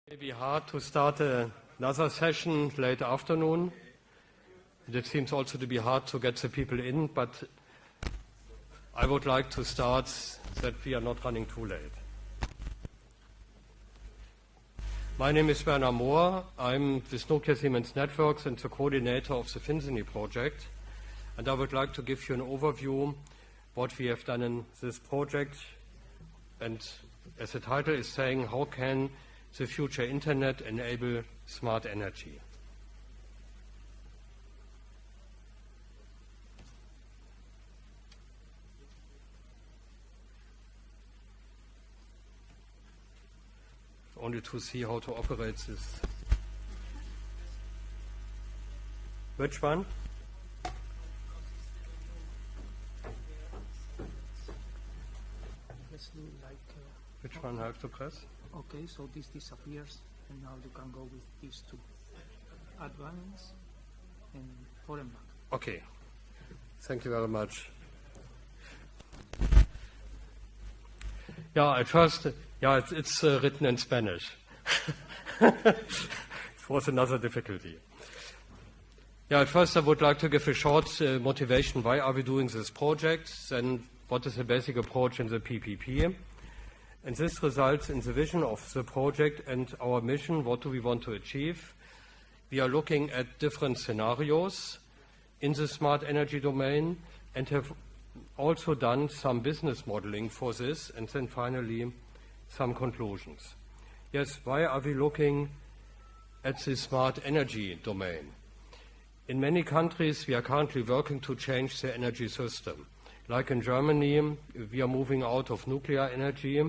It may be hard to start another session late afternoon. It seems also to be hard to get the people in, but I would like to start that we are not running too late. My name is Werner Mohr. I'm with Nokia Siemens Networks and the coordinator of the FINSENY project. And I would like to give you an overview what we have done in this project. And as the title is saying, how can the future Internet enable smart energy? Only to see how to operate this. Which one? Which one I have to press? Okay, so this disappears, and now you can go with these two. Advance and forward and back. Okay, thank you very much. Yeah, at first, it's written in Spanish. It was another difficulty. Yeah, at first I would like to give a short motivation. Why are we doing this project? Then what is the basic approach in the PPP? And this results in the vision of the project and our mission. What do we want to achieve? We are looking at different scenarios in the smart energy domain and have also done some business modeling for this, and then finally some conclusions. Yes, why are we looking at the smart energy domain? In many countries, we are currently working to change the energy system. Like in Germany, we are moving out of nuclear energy,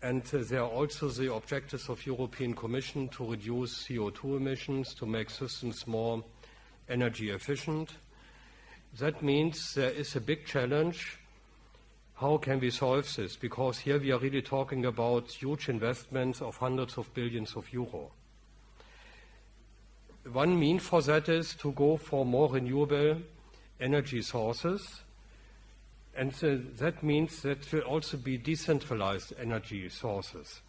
and there are also the objectives of European Commission to reduce CO2 emissions, to make systems more energy efficient. That means there is a big challenge. How can we solve this? Because here we are really talking about huge investments of hundreds of billions of euro. One mean for that is to go for more renewable energy sources. And that means that will also be decentralized energy sources.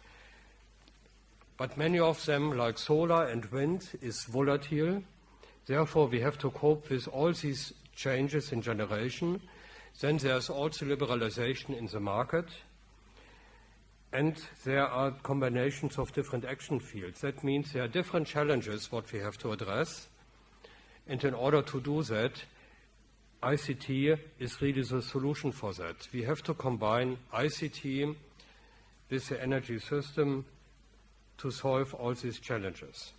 But many of them, like solar and wind, is volatile. Therefore, we have to cope with all these changes in generation. Then there's also liberalization in the market. And there are combinations of different action fields. That means there are different challenges what we have to address. And in order to do that, ICT is really the solution for that. We have to combine ICT with the energy system to solve all these challenges.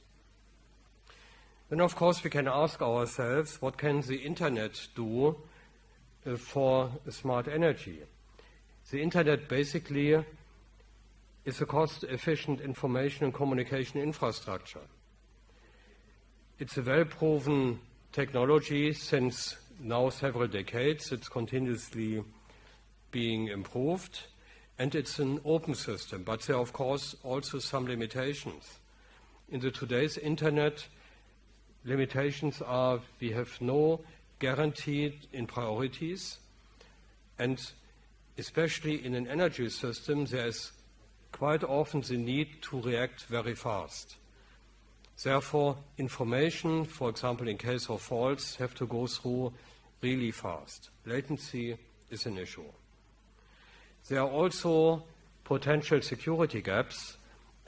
Then, of course, we can ask ourselves, what can the Internet do for smart energy? The Internet basically is a cost-efficient information and communication infrastructure. It's a well-proven technology since now several decades. It's continuously being improved, and it's an open system, but there are, of course, also some limitations. In the today's Internet, limitations are we have no guarantee in priorities, and especially in an energy system, there is quite often the need to react very fast. Therefore, information, for example, in case of faults, have to go through really fast. Latency is an issue. There are also potential security gaps,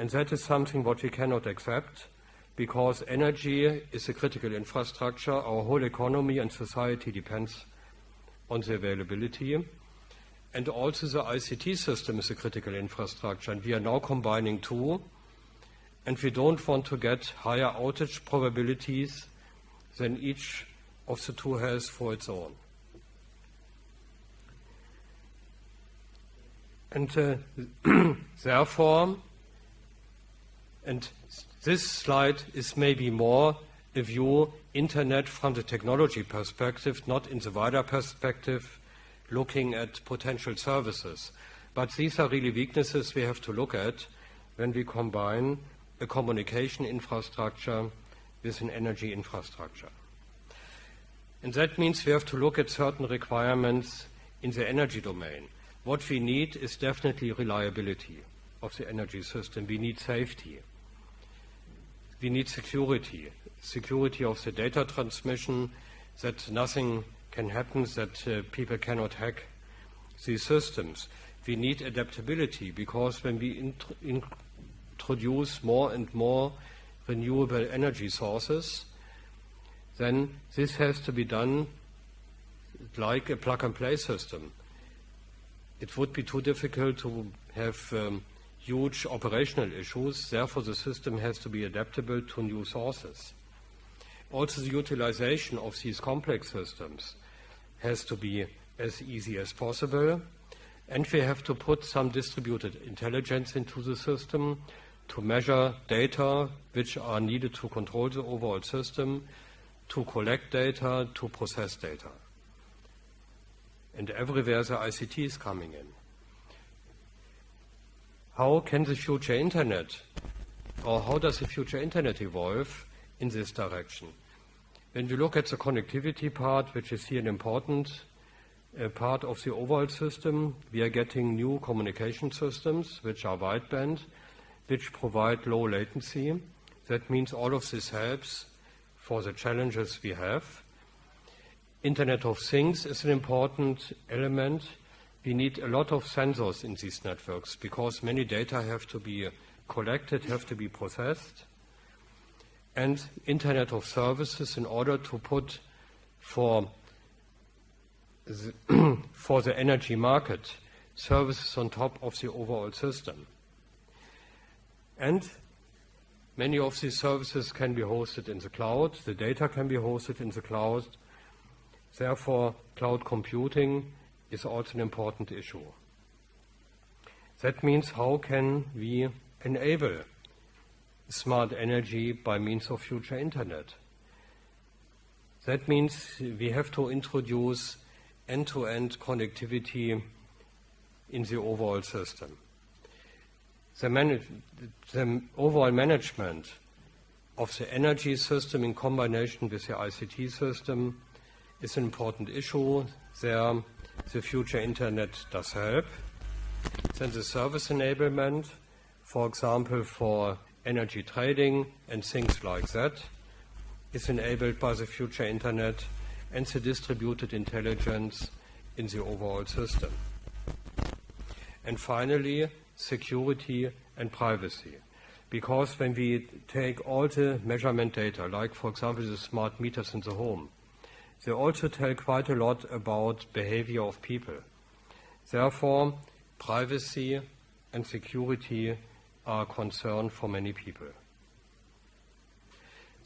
and that is something what we cannot accept, because energy is a critical infrastructure. Our whole economy and society depends on the availability. And also the ICT system is a critical infrastructure, and we are now combining two. And we don't want to get higher outage probabilities than each of the two has for its own. And therefore, and this slide is maybe more a view Internet from the technology perspective, not in the wider perspective, looking at potential services. But these are really weaknesses we have to look at when we combine a communication infrastructure with an energy infrastructure. And that means we have to look at certain requirements in the energy domain. What we need is definitely reliability of the energy system. We need safety. we need security. Security of the data transmission, that nothing can happen, that people cannot hack these systems. We need adaptability, because when we introduce more and more renewable energy sources, then this has to be done like a plug-and-play system. It would be too difficult to have huge operational issues. Therefore, the system has to be adaptable to new sources. Also, the utilization of these complex systems has to be as easy as possible. And we have to put some distributed intelligence into the system to measure data which are needed to control the overall system, to collect data, to process data. And everywhere the ICT is coming in. How can the future Internet, or how does the future Internet evolve in this direction? When we look at the connectivity part, which is here an important part of the overall system, we are getting new communication systems which are wideband, which provide low latency. That means all of this helps for the challenges we have. Internet of Things is an important element. We need a lot of sensors in these networks because many data have to be collected, have to be processed. And Internet of Services in order to put for the energy market services on top of the overall system. And many of these services can be hosted in the cloud. The data can be hosted in the cloud. Therefore, cloud computing is also an important issue. That means how can we enable smart energy by means of future Internet? That means we have to introduce end-to-end connectivity in the overall system. The overall management of the energy system in combination with the ICT system is an important issue. There, the future Internet does help. Then the service enablement, for example, for energy trading and things like that, is enabled by the future Internet and the distributed intelligence in the overall system. And finally, security and privacy. Because when we take all the measurement data, like for example the smart meters in the home, they also tell quite a lot about behavior of people. Therefore, privacy and security are a concern for many people.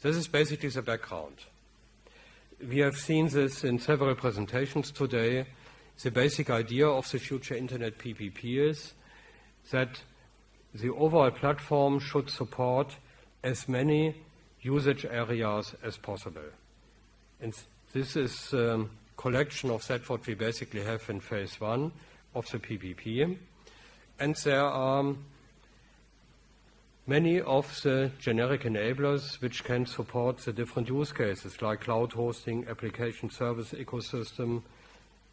This is basically the background. We have seen this in several presentations today. The basic idea of the future Internet PPP is that the overall platform should support as many usage areas as possible. And this is a collection of that what we basically have in phase 1 of the PPP. And there are many of the generic enablers which can support the different use cases like cloud hosting, application service ecosystem,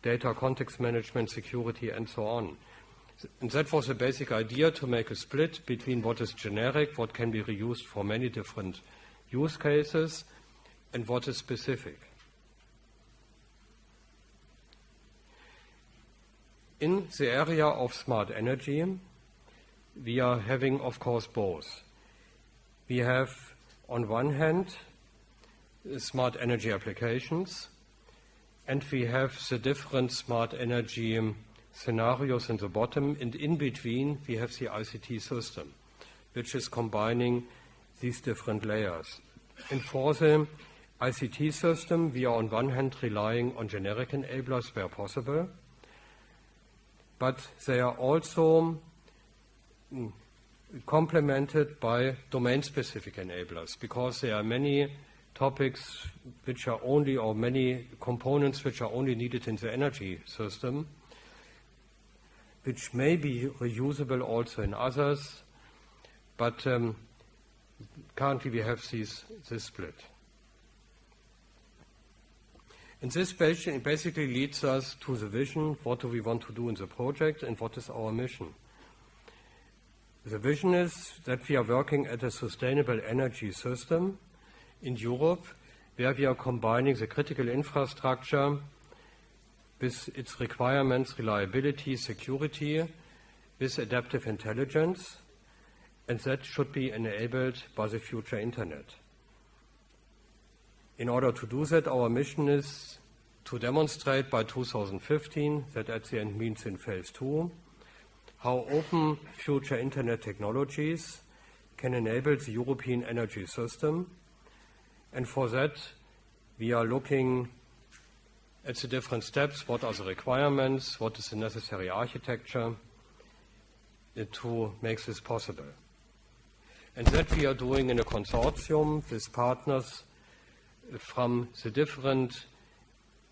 data context management, security, and so on. And that was the basic idea, to make a split between what is generic, what can be reused for many different use cases, and what is specific. In the area of smart energy, we are having, of course, both. We have, on one hand, smart energy applications, and we have the different smart energy scenarios in the bottom, and in between we have the ICT system, which is combining these different layers. And for the ICT system, we are on one hand relying on generic enablers where possible, but they are also complemented by domain-specific enablers, because there are many topics which are only, or many components which are only needed in the energy system, which may be reusable also in others, but currently we have this split. And this basically leads us to the vision, what do we want to do in the project and what is our mission. The vision is that we are working at a sustainable energy system in Europe, where we are combining the critical infrastructure with its requirements, reliability, security, with adaptive intelligence, and that should be enabled by the future Internet. In order to do that, our mission is to demonstrate by 2015, that at the end means in phase 2, how open future Internet technologies can enable the European energy system. And for that, we are looking at the different steps, what are the requirements, what is the necessary architecture to make this possible. And that we are doing in a consortium with partners from the different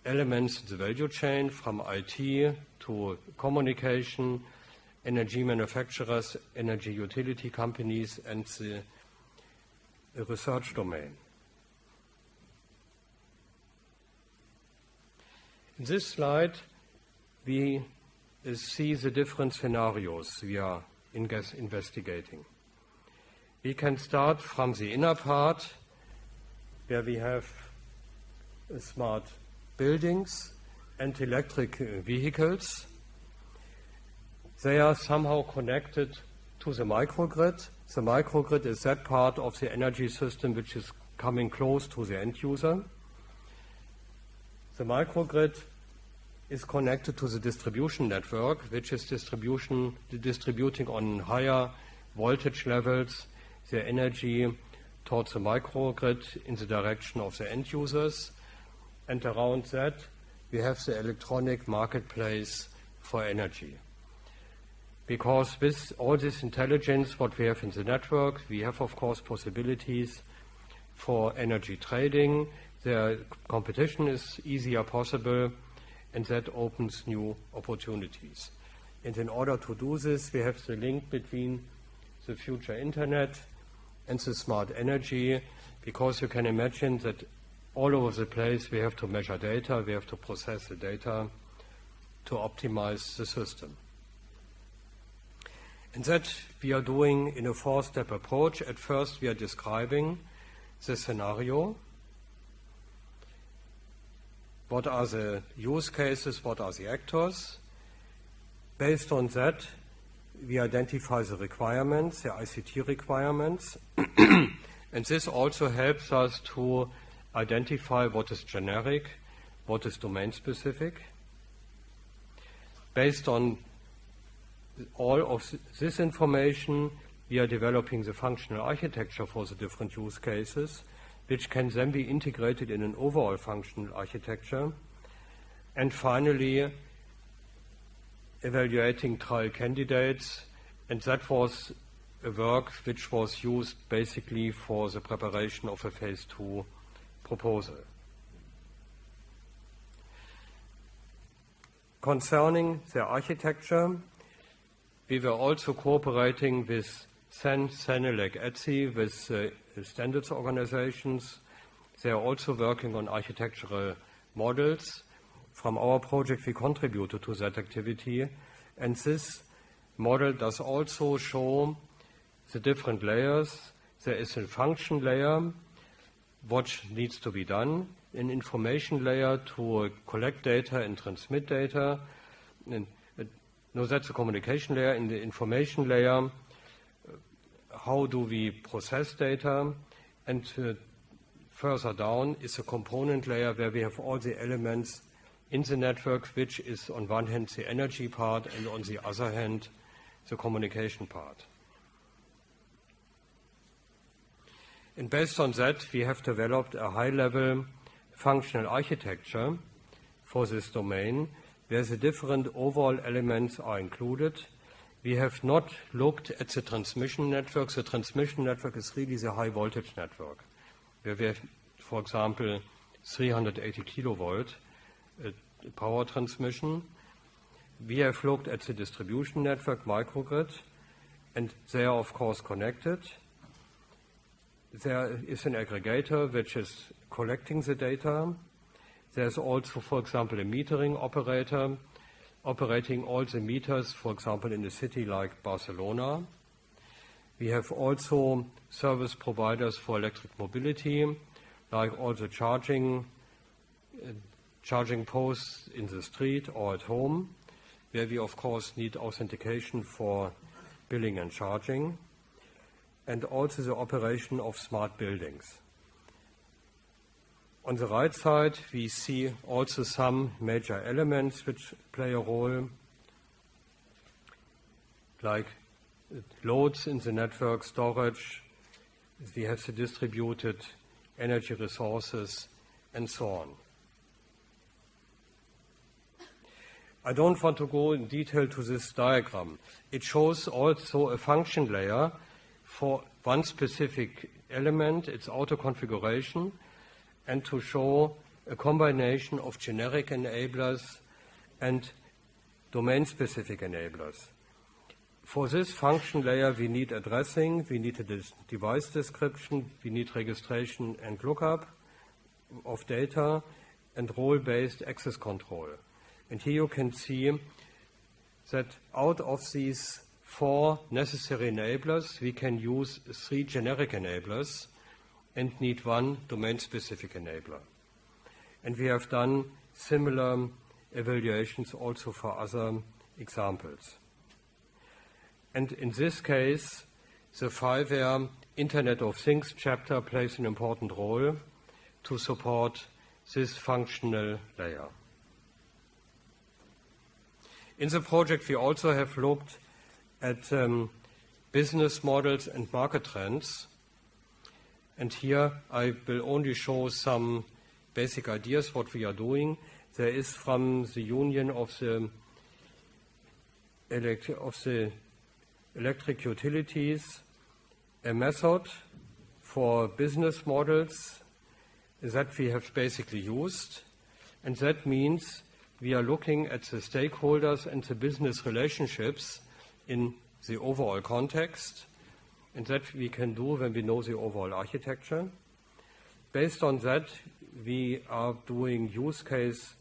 elements in the value chain, from IT to communication, energy manufacturers, energy utility companies, and the research domain. In this slide, we see the different scenarios we are investigating. We can start from the inner part, where we have smart buildings and electric vehicles. They are somehow connected to the microgrid. The microgrid is that part of the energy system which is coming close to the end user. The microgrid is connected to the distribution network, which is distributing on higher voltage levels the energy towards the microgrid in the direction of the end users. And around that, we have the electronic marketplace for energy. Because with all this intelligence, what we have in the network, we have, of course, possibilities for energy trading. The competition is easier possible, and that opens new opportunities. And in order to do this, we have the link between the future Internet and the smart energy, because you can imagine that all over the place we have to measure data, we have to process the data to optimize the system. And that we are doing in a four-step approach. At first, we are describing the scenario. What are the use cases? What are the actors? Based on that, we identify the requirements, the ICT requirements. And this also helps us to identify what is generic, what is domain-specific. Based on all of this information, we are developing the functional architecture for the different use cases, which can then be integrated in an overall functional architecture. And finally, evaluating trial candidates, and that was a work which was used basically for the preparation of a phase 2 proposal. Concerning the architecture, we were also cooperating with CEN, CENELEC, ETSI, with standards organizations. They are also working on architectural models. From our project, we contributed to that activity. And this model does also show the different layers. There is a function layer, what needs to be done, an information layer to collect data and transmit data. And, no, that's a communication layer. In the information layer, how do we process data? And further down is a component layer where we have all the elements in the network, which is on one hand the energy part and on the other hand the communication part. And based on that, we have developed a high-level functional architecture for this domain, where the different overall elements are included. We have not looked at the transmission network. The transmission network is really the high-voltage network, where we have, for example, 380 kilovolt power transmission. We have looked at the distribution network, microgrid, and they are, of course, connected. There is an aggregator which is collecting the data. There's also, for example, a metering operator operating all the meters, for example, in a city like Barcelona. We have also service providers for electric mobility, like also charging posts in the street or at home, where we of course need authentication for billing and charging, and also the operation of smart buildings. On the right side, we see also some major elements which play a role, like loads in the network, storage, we have the distributed energy resources, and so on. I don't want to go in detail to this diagram. It shows also a function layer for one specific element, its auto-configuration, and to show a combination of generic enablers and domain-specific enablers. For this function layer, we need addressing, we need a device description, we need registration and lookup of data, and role-based access control. And here you can see that out of these 4 necessary enablers, we can use 3 generic enablers and need 1 domain-specific enabler. And we have done similar evaluations also for other examples. And in this case, the FI-PPP Internet of Things chapter plays an important role to support this functional layer. In the project, we also have looked at business models and market trends. And here I will only show some basic ideas what we are doing. There is from the Union of the Electric Utilities a method for business models that we have basically used. And that means we are looking at the stakeholders and the business relationships in the overall context, and that we can do when we know the overall architecture. Based on that, we are doing use case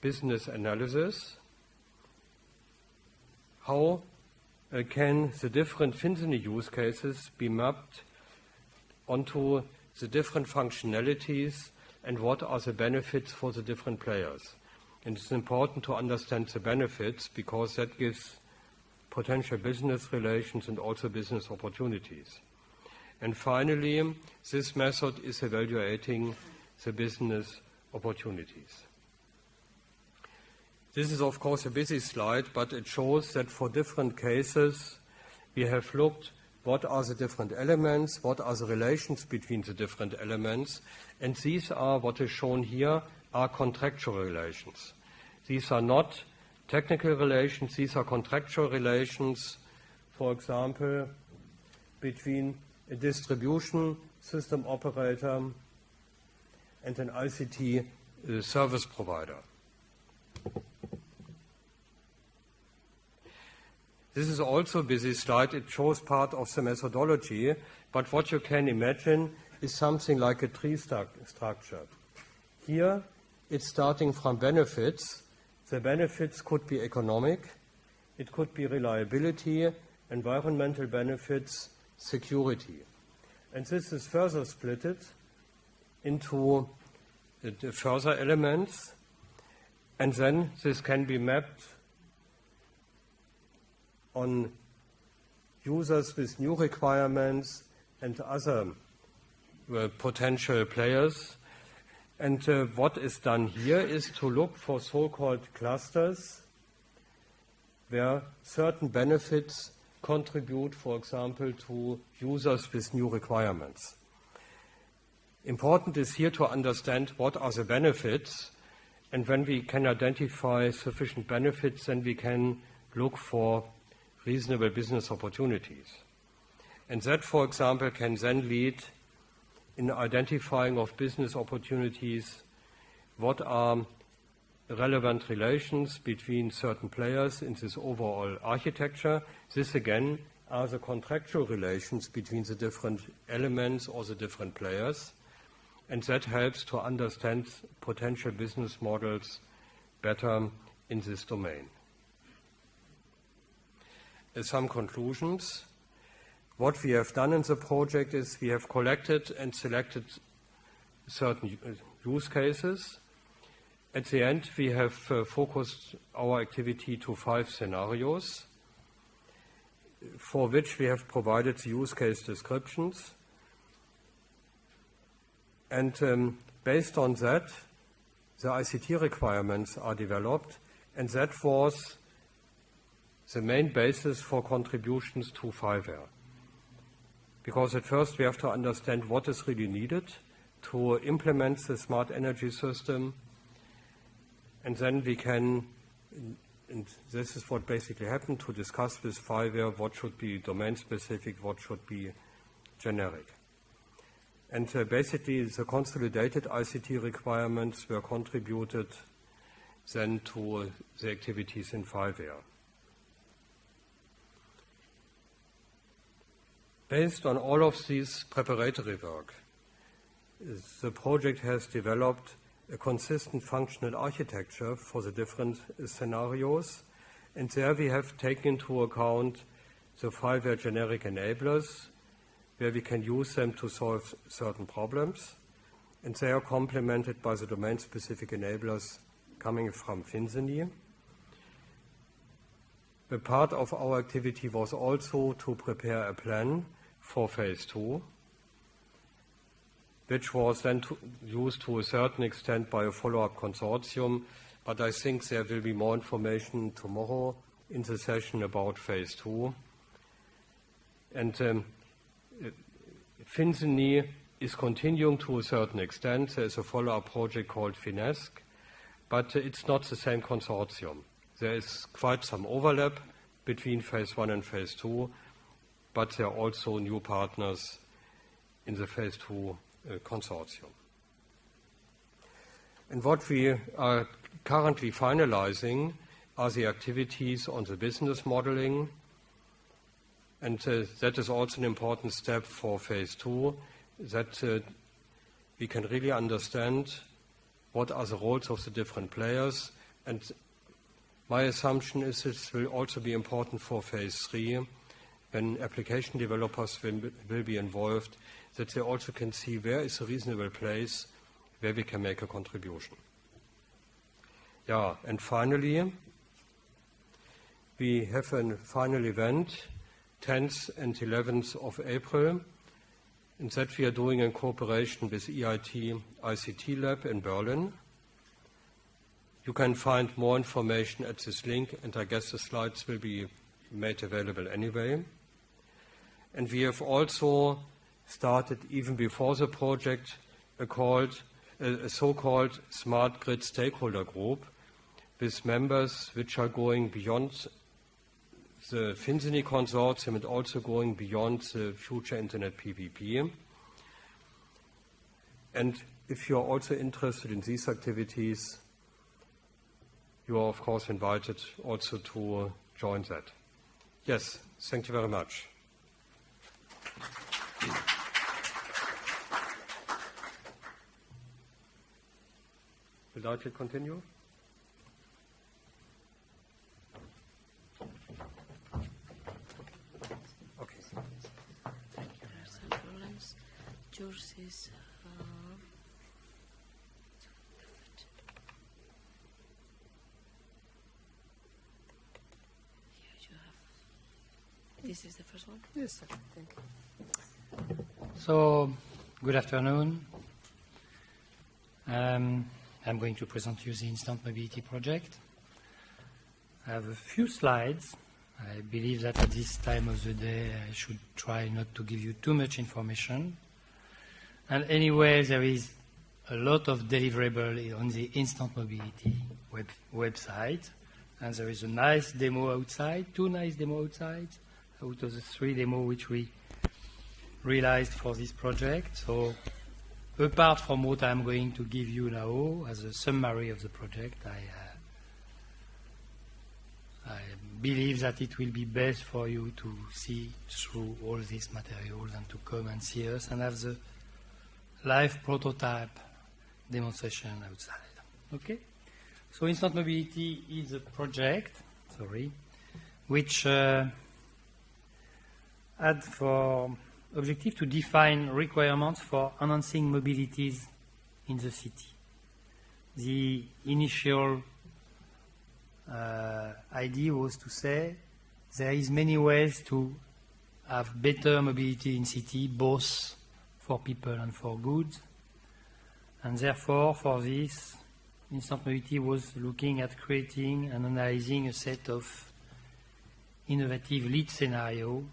business analysis. How can the different FINSENY use cases be mapped onto the different functionalities, and what are the benefits for the different players? And it's important to understand the benefits because that gives potential business relations and also business opportunities. And finally, this method is evaluating the business opportunities. This is, of course, a busy slide, but it shows that for different cases, we have looked what are the different elements, what are the relations between the different elements, and these are, what is shown here, are contractual relations. These are not technical relations, these are contractual relations, for example, between a distribution system operator and an ICT service provider. This is also a busy slide. It shows part of the methodology, but what you can imagine is something like a tree structure. Here, it's starting from benefits. The benefits could be economic, it could be reliability, environmental benefits, security. And this is further splitted into the further elements, and then this can be mapped on users with new requirements and other potential players. And what is done here is to look for so-called clusters where certain benefits contribute, for example, to users with new requirements. Important is here to understand what are the benefits, and when we can identify sufficient benefits, then we can look for reasonable business opportunities. And that, for example, can then lead in identifying of business opportunities, what are relevant relations between certain players in this overall architecture. This, again, are the contractual relations between the different elements or the different players. And that helps to understand potential business models better in this domain. Some conclusions. what we have done in the project is we have collected and selected certain use cases. At the end, we have focused our activity to 5 scenarios, for which we have provided the use case descriptions. And based on that, the ICT requirements are developed, and that was the main basis for contributions to FIWare. Because at first we have to understand what is really needed to implement the smart energy system, and then we can, and this is what basically happened, to discuss with FIWare what should be domain-specific, what should be generic. And basically the consolidated ICT requirements were contributed then to the activities in FIWare. Based on all of this preparatory work, the project has developed a consistent functional architecture for the different scenarios, and there we have taken into account the FIWare generic enablers, where we can use them to solve certain problems, and they are complemented by the domain-specific enablers coming from FINSENY. A part of our activity was also to prepare a plan for phase 2, which was then used to a certain extent by a follow-up consortium, but I think there will be more information tomorrow in the session about phase 2. And FINSENY is continuing to a certain extent. There is a follow-up project called FINESC, but it's not the same consortium. There is quite some overlap between phase 1 and phase 2, but there are also new partners in the phase 2 consortium. And what we are currently finalizing are the activities on the business modeling, and that is also an important step for phase 2, that we can really understand what are the roles of the different players. And my assumption is this will also be important for phase 3, when application developers will be involved, that they also can see where is a reasonable place where we can make a contribution. Yeah, and finally, we have a final event, 10th and 11th of April, and that we are doing in cooperation with EIT ICT Lab in Berlin. You can find more information at this link, and I guess the slides will be made available anyway. And we have also started, even before the project, a so-called Smart Grid Stakeholder Group with members which are going beyond the FINSENY consortium and also going beyond the future Internet PPP. And if you are also interested in these activities, you are of course invited also to join that. Yes, thank you very much. Would I continue? Okay. Thank you. There are some problems. Yours is here you have. This is the first one? Yes. Thank you. So, good afternoon. I'm going to present you the Instant Mobility project. I have a few slides. I believe that at this time of the day I should try not to give you too much information. And anyway, there is a lot of deliverable on the Instant Mobility website. And there is a nice demo outside, 2 nice demos outside, out of the 3 demos which we realized for this project. So, apart from what I'm going to give you now as a summary of the project, I believe that it will be best for you to see through all these materials and to come and see us and have the live prototype demonstration outside. Okay? So Instant Mobility is a project, which had for objective to define requirements for enhancing mobilities in the city. The initial idea was to say there is many ways to have better mobility in city, both for people and for goods. And therefore, for this, Instant Mobility was looking at creating and analyzing a set of innovative lead scenarios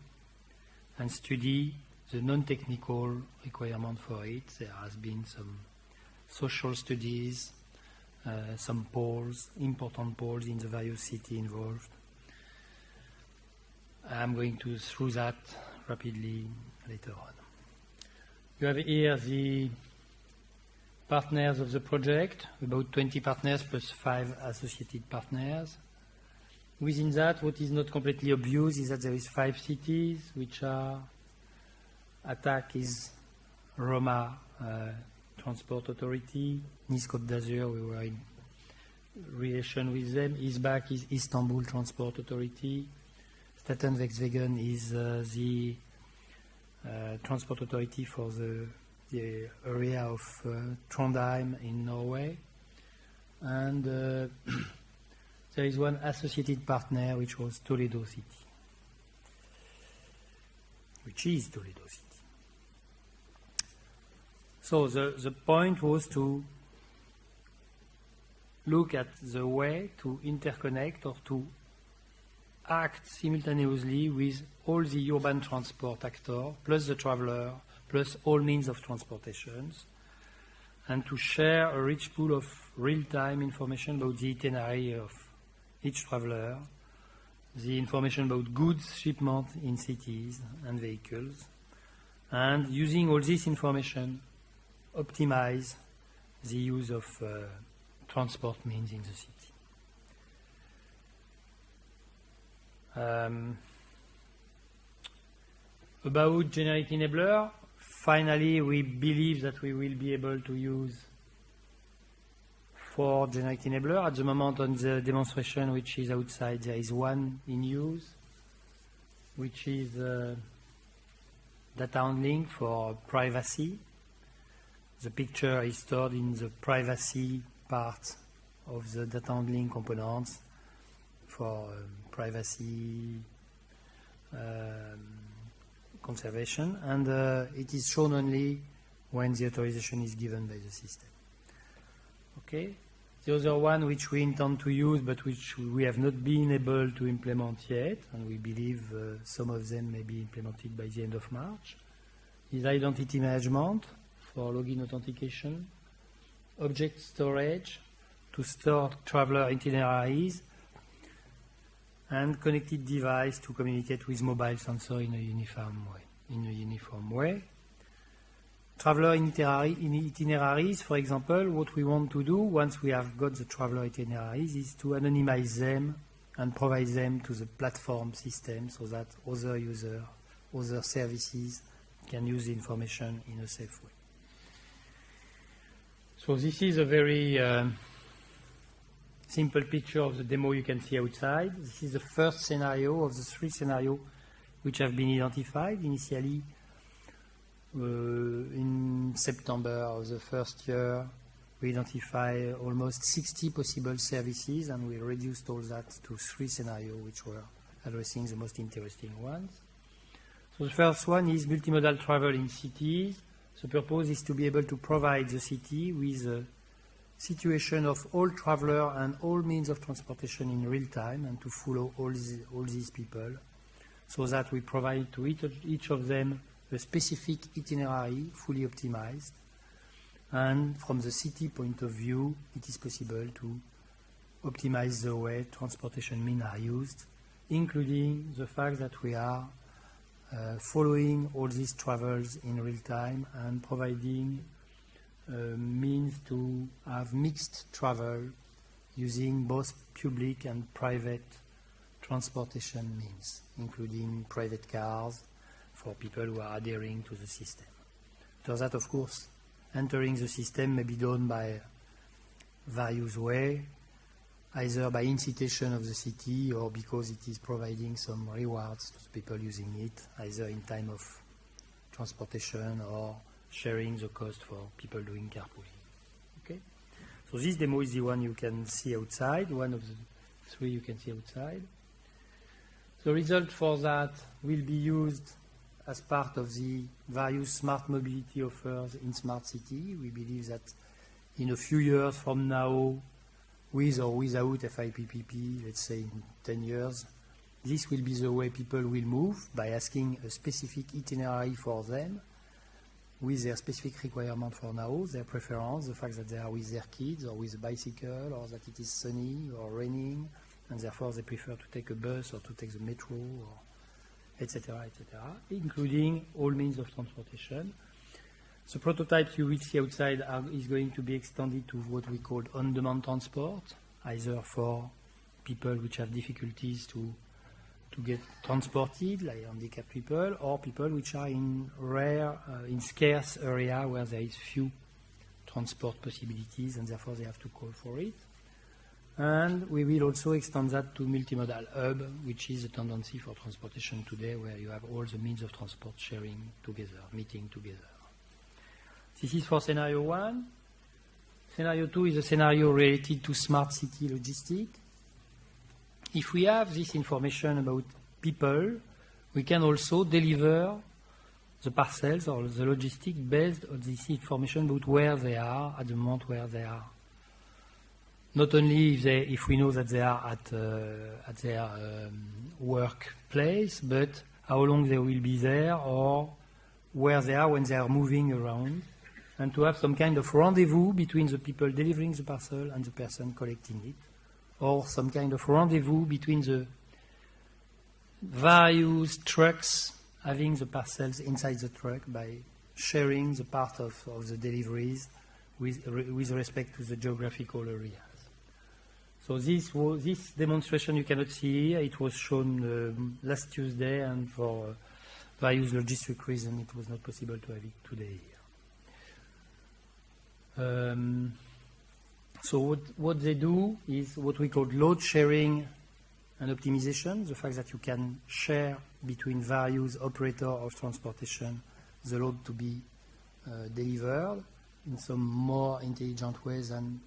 and study the non-technical requirement for it. There has been some social studies, some polls, important polls in the various cities involved. I'm going to through that rapidly later on. You have here the partners of the project, about 20 partners plus 5 associated partners. Within that, what is not completely obvious is that there is 5 cities which are ATTAC is Roma Transport Authority, Nice Côte d'Azur, we were in relation with them, ISBAC is Istanbul Transport Authority, Staten-Wexwegen is the Transport Authority for the area of Trondheim in Norway, and there is one associated partner which was Toledo City, which is Toledo City. So the point was to look at the way to interconnect or to act simultaneously with all the urban transport actors, plus the traveler, plus all means of transportations, and to share a rich pool of real-time information about the itinerary of each traveler, the information about goods shipment in cities and vehicles, and using all this information, optimize the use of transport means in the city. About generic enabler, finally we believe that we will be able to use 4 generic enabler. At the moment on the demonstration which is outside there is one in use, which is data handling for privacy. The picture is stored in the privacy part of the data handling components for privacy conservation, and it is shown only when the authorization is given by the system. Okay. The other one which we intend to use but which we have not been able to implement yet, and we believe some of them may be implemented by the end of March, is identity management for login authentication, object storage to store traveler itineraries, and connected device to communicate with mobile sensor in a uniform way. Traveler itineraries, for example, what we want to do once we have got the traveler itineraries is to anonymize them and provide them to the platform system so that other users, other services can use the information in a safe way. So this is a very simple picture of the demo you can see outside. This is the first scenario of the 3 scenarios which have been identified initially in September of the first year. We identified almost 60 possible services, and we reduced all that to 3 scenarios which were addressing the most interesting ones. So the first one is multimodal travel in cities. The purpose is to be able to provide the city with a situation of all travelers and all means of transportation in real time, and to follow all these people, so that we provide to each of them a specific itinerary fully optimized. And from the city point of view, it is possible to optimize the way transportation means are used, including the fact that we are following all these travels in real time and providing means to have mixed travel using both public and private transportation means, including private cars for people who are adhering to the system. After that, of course, entering the system may be done by various ways. either by incitation of the city or because it is providing some rewards to the people using it, either in time of transportation or sharing the cost for people doing carpooling. Okay? So this demo is the one you can see outside, one of the three you can see outside. The result for that will be used as part of the various smart mobility offers in smart city. We believe that in a few years from now, with or without FI-PPP, let's say in 10 years, this will be the way people will move by asking a specific itinerary for them with their specific requirement for now, their preference, the fact that they are with their kids or with a bicycle or that it is sunny or raining, and therefore they prefer to take a bus or to take the metro, or etc., including all means of transportation. The prototypes you will see outside is going to be extended to what we call on-demand transport, either for people which have difficulties to get transported, like handicapped people, or people which are in rare, in scarce area where there is few transport possibilities and therefore they have to call for it. And we will also extend that to multimodal hub, which is a tendency for transportation today, where you have all the means of transport sharing together, meeting together. This is for scenario 1. Scenario 2 is a scenario related to smart city logistics. If we have this information about people, we can also deliver the parcels or the logistics based on this information about where they are at the moment where they are. Not only if we know that they are at their workplace, but how long they will be there or where they are when they are moving around, and to have some kind of rendezvous between the people delivering the parcel and the person collecting it, or some kind of rendezvous between the various trucks having the parcels inside the truck by sharing the part of the deliveries with respect to the geographical areas. So this demonstration you cannot see here. It was shown last Tuesday, and for various logistic reasons it was not possible to have it today here. So what they do is what we call load sharing and optimization, the fact that you can share between various operators of transportation the load to be delivered in some more intelligent ways than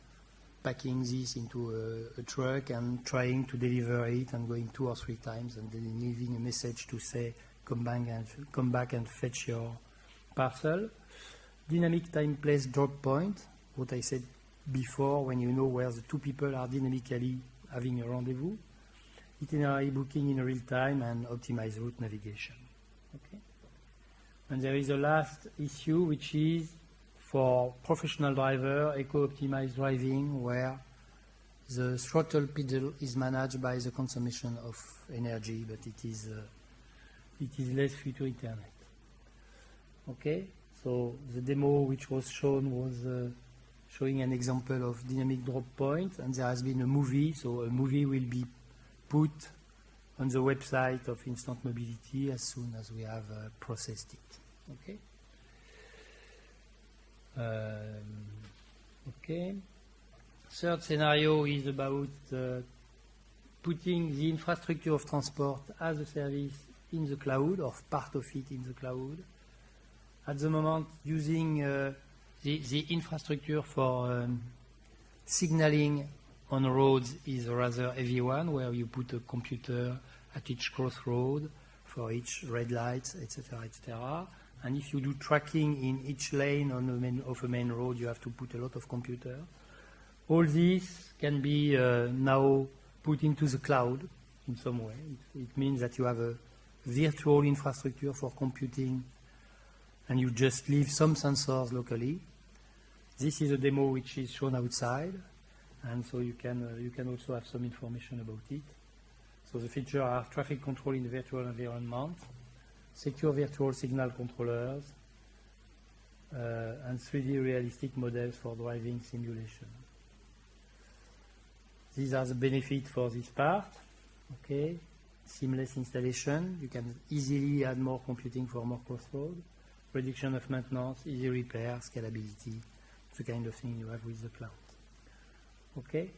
packing this into a truck and trying to deliver it and going 2 or 3 times and then leaving a message to say, come back and fetch your parcel. Dynamic time place drop point, what I said before, when you know where the 2 people are dynamically having a rendezvous. Itinerary booking in real time and optimized route navigation. Okay? And there is a last issue, which is for professional driver, eco-optimized driving, where the throttle pedal is managed by the consumption of energy, but it is less future Internet. Okay, so the demo which was shown was showing an example of dynamic drop point, and there has been a movie, so a movie will be put on the website of Instant Mobility as soon as we have processed it. Okay. Okay. Third scenario is about putting the infrastructure of transport as a service in the cloud, or part of it in the cloud. At the moment, using the infrastructure for signaling on roads is a rather heavy one, where you put a computer at each crossroad for each red light, etc., etc. And if you do tracking in each lane of a main road, you have to put a lot of computer. All this can be now put into the cloud in some way. It means that you have a virtual infrastructure for computing, and you just leave some sensors locally. This is a demo which is shown outside, and so you can also have some information about it. So the features are traffic control in the virtual environment, secure virtual signal controllers, and 3D realistic models for driving simulation. These are the benefits for this part. Okay, seamless installation. You can easily add more computing for more crossroads. Reduction of maintenance, easy repair, scalability, the kind of thing you have with the cloud. Okay.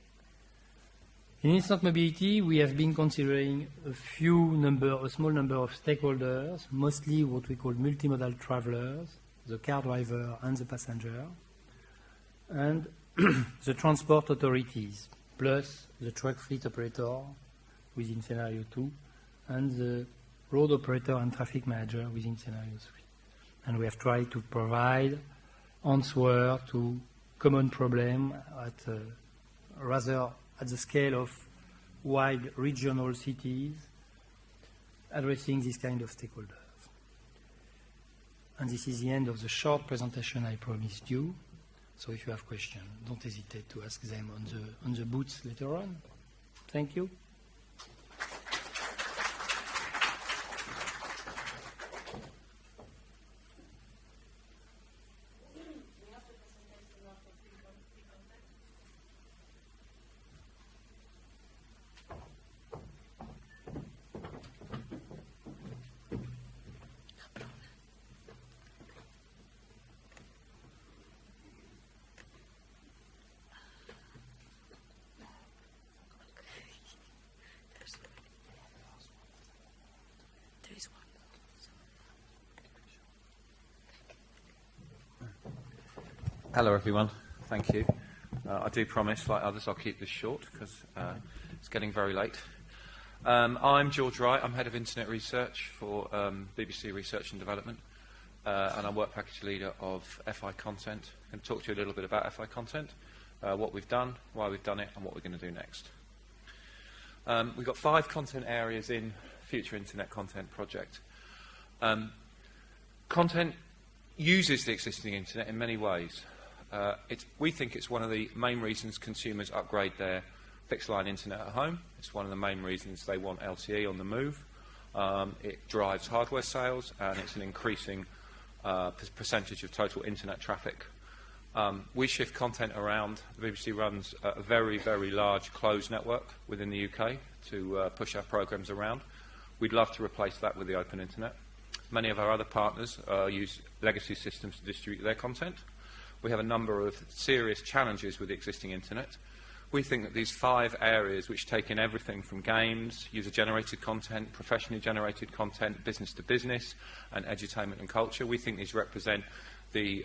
In instant mobility, we have been considering a small number of stakeholders, mostly what we call multimodal travelers, the car driver and the passenger, and the transport authorities, plus the truck fleet operator within scenario 2, and the road operator and traffic manager within scenario 3. And we have tried to provide answer to common problem rather at the scale of wide regional cities addressing this kind of stakeholders. And this is the end of the short presentation I promised you. So if you have questions, don't hesitate to ask them on the booths later on. Thank you. Hello everyone, thank you. I do promise, like others, I'll keep this short because it's getting very late. I'm George Wright, I'm Head of Internet Research for BBC Research and Development, and I'm Work Package Leader of FI Content. I'm going to talk to you a little bit about FI Content, what we've done, why we've done it, and what we're going to do next. We've got 5 content areas in Future Internet Content Project. Content uses the existing internet in many ways. We think it's one of the main reasons consumers upgrade their fixed line internet at home. It's one of the main reasons they want LTE on the move. It drives hardware sales, and it's an increasing percentage of total internet traffic. We shift content around. The BBC runs a very, very large closed network within the UK to push our programmes around. We'd love to replace that with the open internet. Many of our other partners use legacy systems to distribute their content. We have a number of serious challenges with the existing internet. We think that these 5 areas, which take in everything from games, user-generated content, professionally generated content, business to business, and edutainment and culture, we think these represent the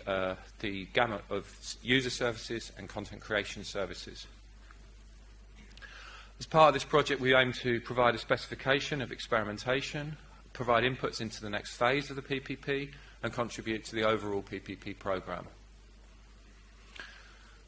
gamut of user services and content creation services. As part of this project, we aim to provide a specification of experimentation, provide inputs into the next phase of the PPP, and contribute to the overall PPP programme.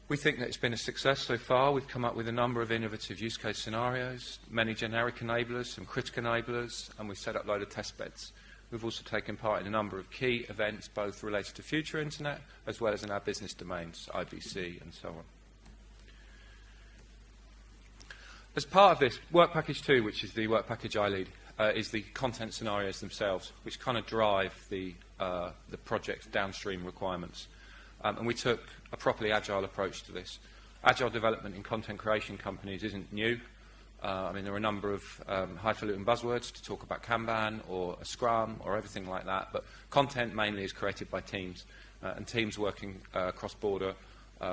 We think that it's been a success so far. We've come up with a number of innovative use case scenarios, many generic enablers, some critical enablers, and we've set up a load of test beds. We've also taken part in a number of key events, both related to future internet, as well as in our business domains, IBC and so on. As part of this, Work Package 2, which is the work package I lead, is the content scenarios themselves, which kind of drive the project's downstream requirements. And we took a properly agile approach to this. Agile development in content creation companies isn't new. I mean, there are a number of highfalutin buzzwords to talk about Kanban or a Scrum or everything like that, but content mainly is created by teams, and teams working cross-border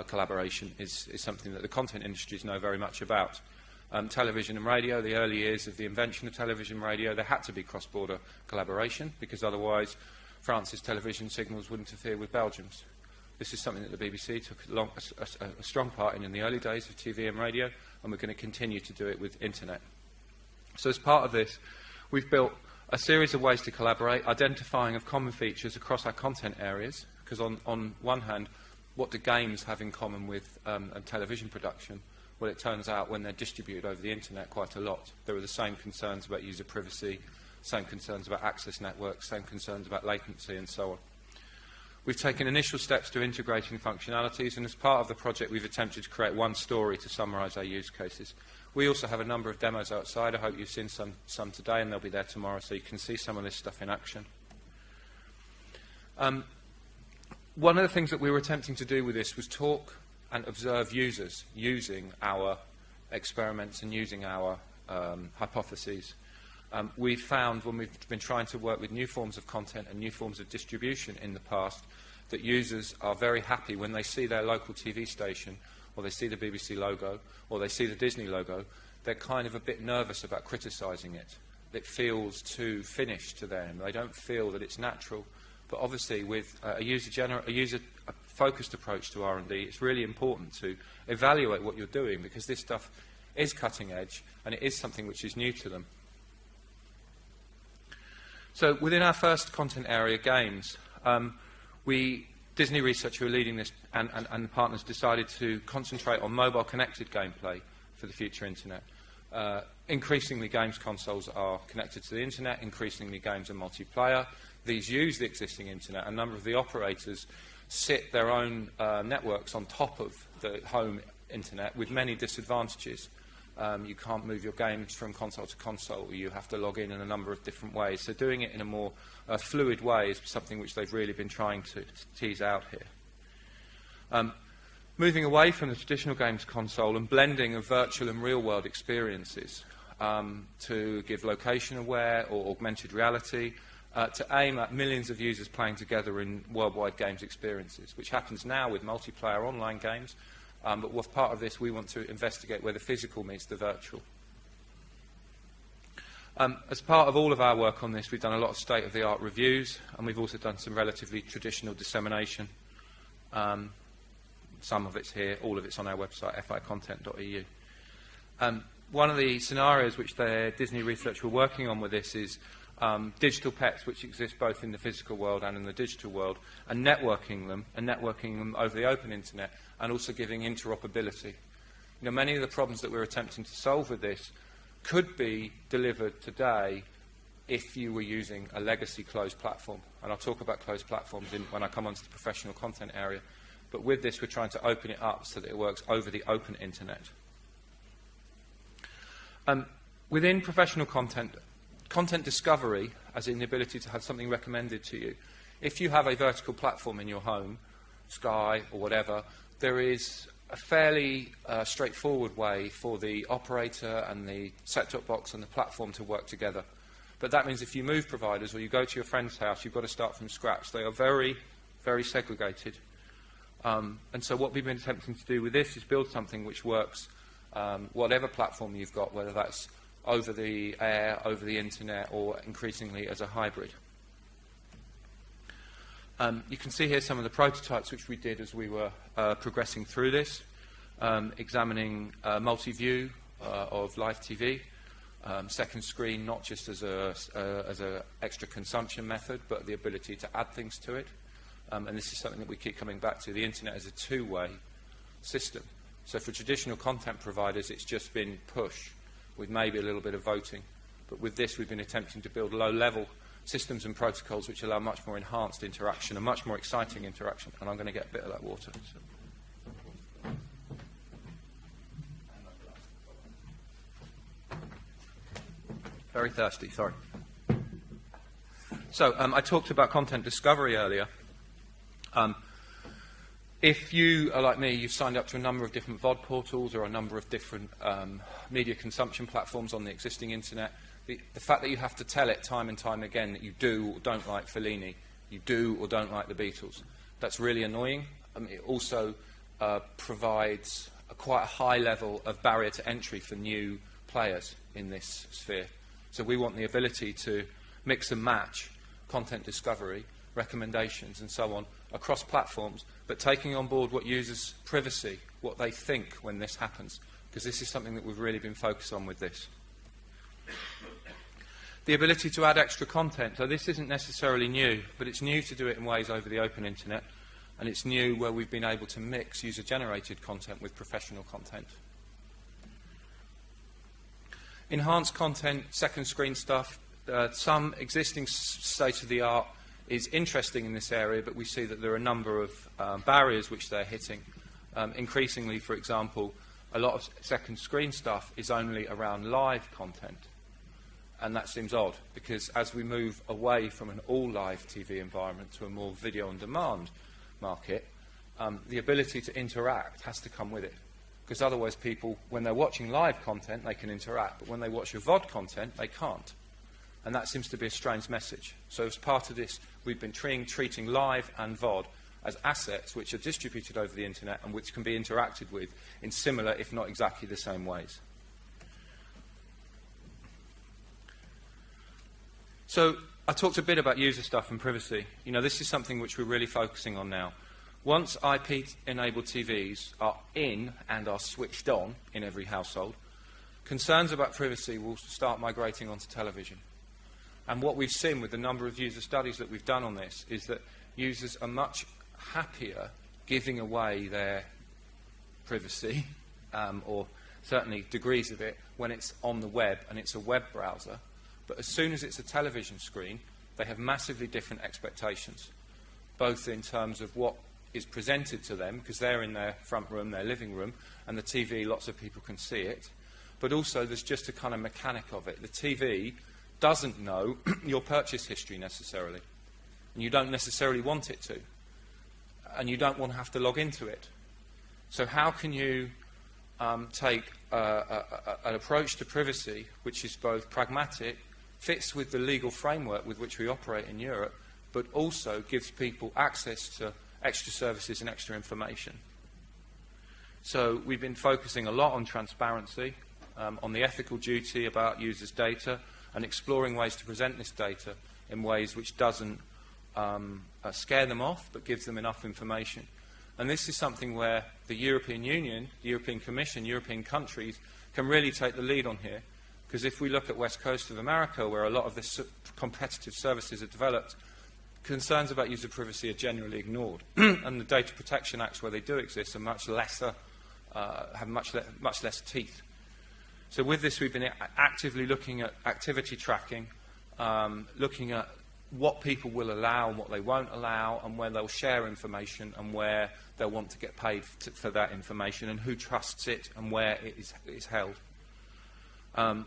collaboration is something that the content industries know very much about. Television and radio, the early years of the invention of television and radio, there had to be cross-border collaboration because otherwise France's television signals would interfere with Belgium's. This is something that the BBC took a strong part in the early days of TV and radio, and we're going to continue to do it with internet. So as part of this, we've built a series of ways to collaborate, identifying of common features across our content areas, because on one hand, what do games have in common with television production? Well, it turns out when they're distributed over the internet quite a lot, there are the same concerns about user privacy, same concerns about access networks, same concerns about latency, and so on. We've taken initial steps to integrating functionalities, and as part of the project, we've attempted to create one story to summarise our use cases. We also have a number of demos outside. I hope you've seen some today, and they'll be there tomorrow, so you can see some of this stuff in action. One of the things that we were attempting to do with this was talk and observe users using our experiments and using our hypotheses. We've found when we've been trying to work with new forms of content and new forms of distribution in the past that users are very happy when they see their local TV station or they see the BBC logo or they see the Disney logo. they're kind of a bit nervous about criticising it. It feels too finished to them. They don't feel that it's natural. But obviously, with a user-focused approach to R&D, it's really important to evaluate what you're doing, because this stuff is cutting edge and it is something which is new to them. So within our first content area, games, Disney Research, who are leading this, and the partners decided to concentrate on mobile connected gameplay for the future internet. Increasingly, games consoles are connected to the internet. Increasingly, games are multiplayer. These use the existing internet. A number of the operators sit their own networks on top of the home internet with many disadvantages. You can't move your games from console to console. You have to log in a number of different ways. So doing it in a more fluid way is something which they've really been trying to tease out here. Moving away from the traditional games console and blending of virtual and real-world experiences to give location-aware or augmented reality, to aim at millions of users playing together in worldwide games experiences, which happens now with multiplayer online games. But with part of this, we want to investigate where the physical meets the virtual. As part of all of our work on this, we've done a lot of state-of-the-art reviews, and we've also done some relatively traditional dissemination. Some of it's here, all of it's on our website, ficontent.eu. One of the scenarios which Disney Research were working on with this is digital pets, which exist both in the physical world and in the digital world, and networking them over the open internet, and also giving interoperability. You know, many of the problems that we're attempting to solve with this could be delivered today if you were using a legacy closed platform. And I'll talk about closed platforms when I come onto the professional content area. But with this, we're trying to open it up so that it works over the open internet. Within professional content, content discovery, as in the ability to have something recommended to you, if you have a vertical platform in your home, Sky or whatever, there is a fairly straightforward way for the operator and the set-top box and the platform to work together. But that means if you move providers or you go to your friend's house, you've got to start from scratch. They are very, very segregated. And so what we've been attempting to do with this is build something which works whatever platform you've got, whether that's over the air, over the internet, or increasingly as a hybrid. You can see here some of the prototypes which we did as we were progressing through this, examining multi-view of live TV, second screen not just as an extra consumption method, but the ability to add things to it. And this is something that we keep coming back to. The internet is a two-way system. So for traditional content providers, it's just been push with maybe a little bit of voting. But with this, we've been attempting to build low-level systems and protocols which allow much more enhanced interaction and much more exciting interaction. And I'm going to get a bit of that water. Very thirsty, sorry. So I talked about content discovery earlier. If you are like me, you've signed up to a number of different VOD portals or a number of different media consumption platforms on the existing internet. The fact that you have to tell it time and time again that you do or don't like Fellini, you do or don't like the Beatles, that's really annoying. It also provides quite a high level of barrier to entry for new players in this sphere. So we want the ability to mix and match content discovery, recommendations and so on across platforms, but taking on board what users' privacy, what they think when this happens, because this is something that we've really been focused on with this. The ability to add extra content. So this isn't necessarily new, but it's new to do it in ways over the open internet, and it's new where we've been able to mix user-generated content with professional content. Enhanced content, second screen stuff, some existing state-of-the-art is interesting in this area, but we see that there are a number of barriers which they're hitting. Increasingly, for example, a lot of second screen stuff is only around live content. And that seems odd, because as we move away from an all-live TV environment to a more video-on-demand market, the ability to interact has to come with it. Because otherwise people, when they're watching live content, they can interact, but when they watch your VOD content, they can't. And that seems to be a strange message. So as part of this, we've been treating live and VOD as assets which are distributed over the internet and which can be interacted with in similar, if not exactly the same ways. So I talked a bit about user stuff and privacy. You know, this is something which we're really focusing on now. Once IP-enabled TVs are in and are switched on in every household, concerns about privacy will start migrating onto television. And what we've seen with the number of user studies that we've done on this is that users are much happier giving away their privacy, or certainly degrees of it, when it's on the web and it's a web browser. But as soon as it's a television screen, they have massively different expectations, both in terms of what is presented to them, because they're in their front room, their living room, and the TV, lots of people can see it. But also there's just a kind of mechanic of it. The TV doesn't know your purchase history necessarily, and you don't necessarily want it to, and you don't want to have to log into it. So how can you take an approach to privacy which is both pragmatic, fits with the legal framework with which we operate in Europe, but also gives people access to extra services and extra information? So we've been focusing a lot on transparency, on the ethical duty about users' data, and exploring ways to present this data in ways which doesn't scare them off, but gives them enough information. And this is something where the European Union, the European Commission, European countries can really take the lead on here. Because if we look at West Coast of America, where a lot of this competitive services are developed, concerns about user privacy are generally ignored. And the Data Protection Acts, where they do exist, are much lesser, have much less teeth. So with this, we've been actively looking at activity tracking, looking at what people will allow and what they won't allow, and where they'll share information and where they'll want to get paid for that information, and who trusts it and where it is held.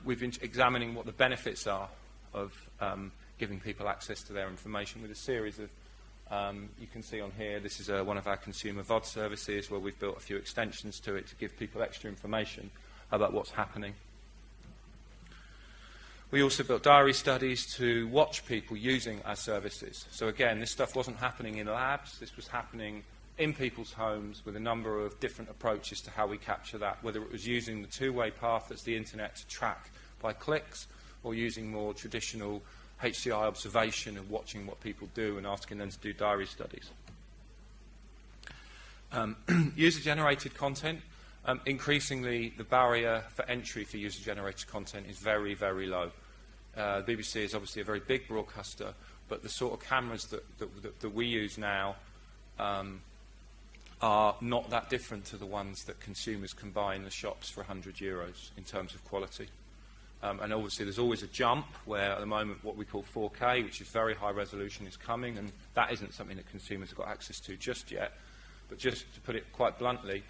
We've been examining what the benefits are of giving people access to their information with a series of, you can see on here, this is one of our consumer VOD services where we've built a few extensions to it to give people extra information about what's happening. We also built diary studies to watch people using our services. So again, this stuff wasn't happening in labs, this was happening in people's homes with a number of different approaches to how we capture that, whether it was using the two-way path that's the internet to track by clicks, or using more traditional HCI observation and watching what people do and asking them to do diary studies. User-generated content. Increasingly, the barrier for entry for user-generated content is very, very low. The BBC is obviously a very big broadcaster, but the sort of cameras that we use now are not that different to the ones that consumers can buy in the shops for €100 in terms of quality. And obviously there's always a jump where at the moment what we call 4K, which is very high resolution, is coming, and that isn't something that consumers have got access to just yet. But just to put it quite bluntly,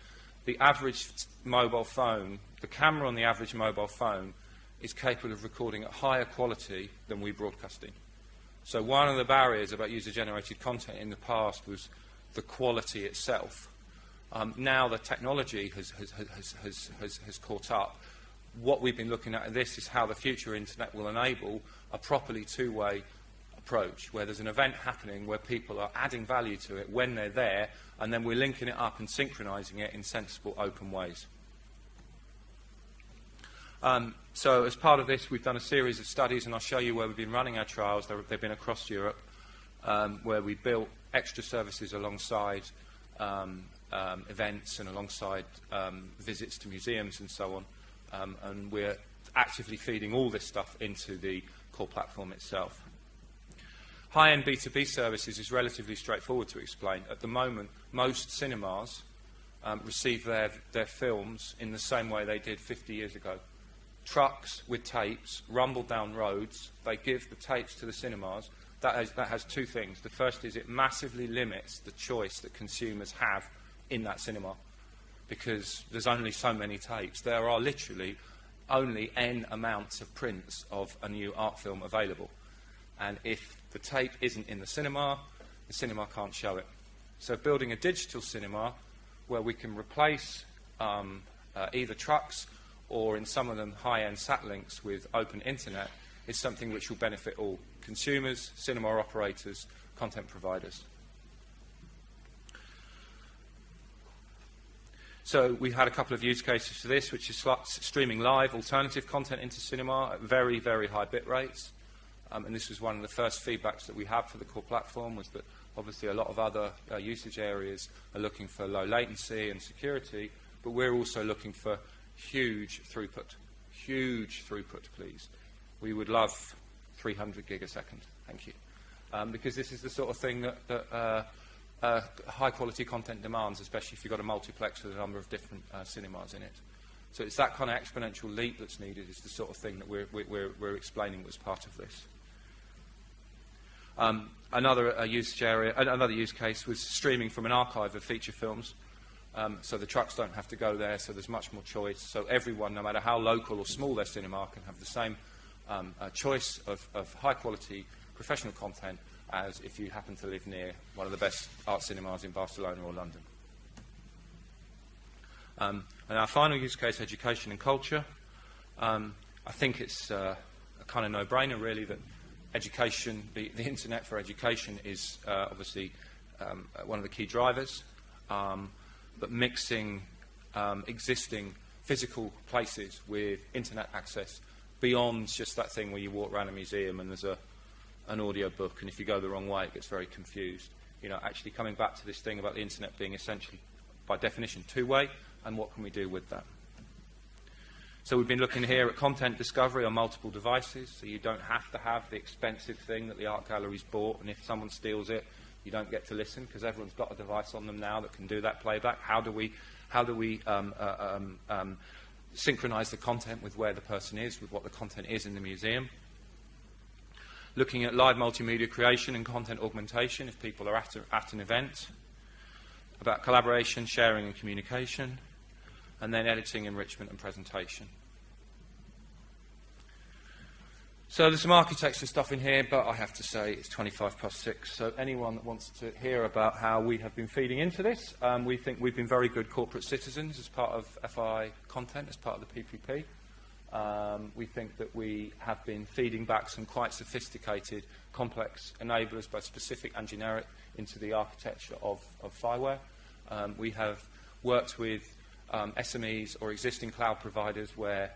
the average mobile phone, the camera on the average mobile phone is capable of recording at higher quality than we broadcasting. So one of the barriers about user-generated content in the past was the quality itself. Now the technology has caught up. What we've been looking at this is how the future internet will enable a properly two-way approach, where there's an event happening where people are adding value to it when they're there, and then we're linking it up and synchronizing it in sensible, open ways. So as part of this, we've done a series of studies, and I'll show you where we've been running our trials. They've been across Europe, where we built extra services alongside events and alongside visits to museums and so on. And we're actively feeding all this stuff into the core platform itself. High-end B2B services is relatively straightforward to explain. At the moment, most cinemas receive their films in the same way they did 50 years ago. Trucks with tapes rumble down roads. They give the tapes to the cinemas. That has two things. The first is it massively limits the choice that consumers have in that cinema, because there's only so many tapes. There are literally only N amounts of prints of a new art film available. And if the tape isn't in the cinema can't show it. So building a digital cinema where we can replace either trucks or in some of them high-end sat links with open internet is something which will benefit all consumers, cinema operators, content providers. So we've had a couple of use cases for this, which is streaming live alternative content into cinema at very, very high bit rates. And this was one of the first feedbacks that we had for the core platform, was that obviously a lot of other usage areas are looking for low latency and security, but we're also looking for huge throughput. Huge throughput, please. We would love 300 gig a second. Thank you. Because this is the sort of thing that high-quality content demands, especially if you've got a multiplex with a number of different cinemas in it. So it's that kind of exponential leap that's needed, is the sort of thing that we're explaining was part of this. Another use case was streaming from an archive of feature films. So the trucks don't have to go there, so there's much more choice. So everyone, no matter how local or small their cinema, can have the same choice of high-quality professional content as if you happen to live near one of the best art cinemas in Barcelona or London. And our final use case, education and culture. I think it's a kind of no-brainer, really, that education, the internet for education is obviously one of the key drivers, but mixing existing physical places with internet access beyond just that thing where you walk around a museum and there's an audio book, and if you go the wrong way it gets very confused. You know, actually coming back to this thing about the internet being essentially, by definition, two-way, and what can we do with that? So we've been looking here at content discovery on multiple devices, so you don't have to have the expensive thing that the art galleries bought, and if someone steals it, you don't get to listen, because everyone's got a device on them now that can do that playback. How do we synchronize the content with where the person is, with what the content is in the museum? Looking at live multimedia creation and content augmentation if people are at an event, about collaboration, sharing and communication, and then editing, enrichment and presentation. So there's some architecture stuff in here, but I have to say it's 6:25. So anyone that wants to hear about how we have been feeding into this, we think we've been very good corporate citizens as part of FI content, as part of the PPP. We think that we have been feeding back some quite sophisticated, complex enablers, both specific and generic, into the architecture of FIware. We have worked with SMEs or existing cloud providers where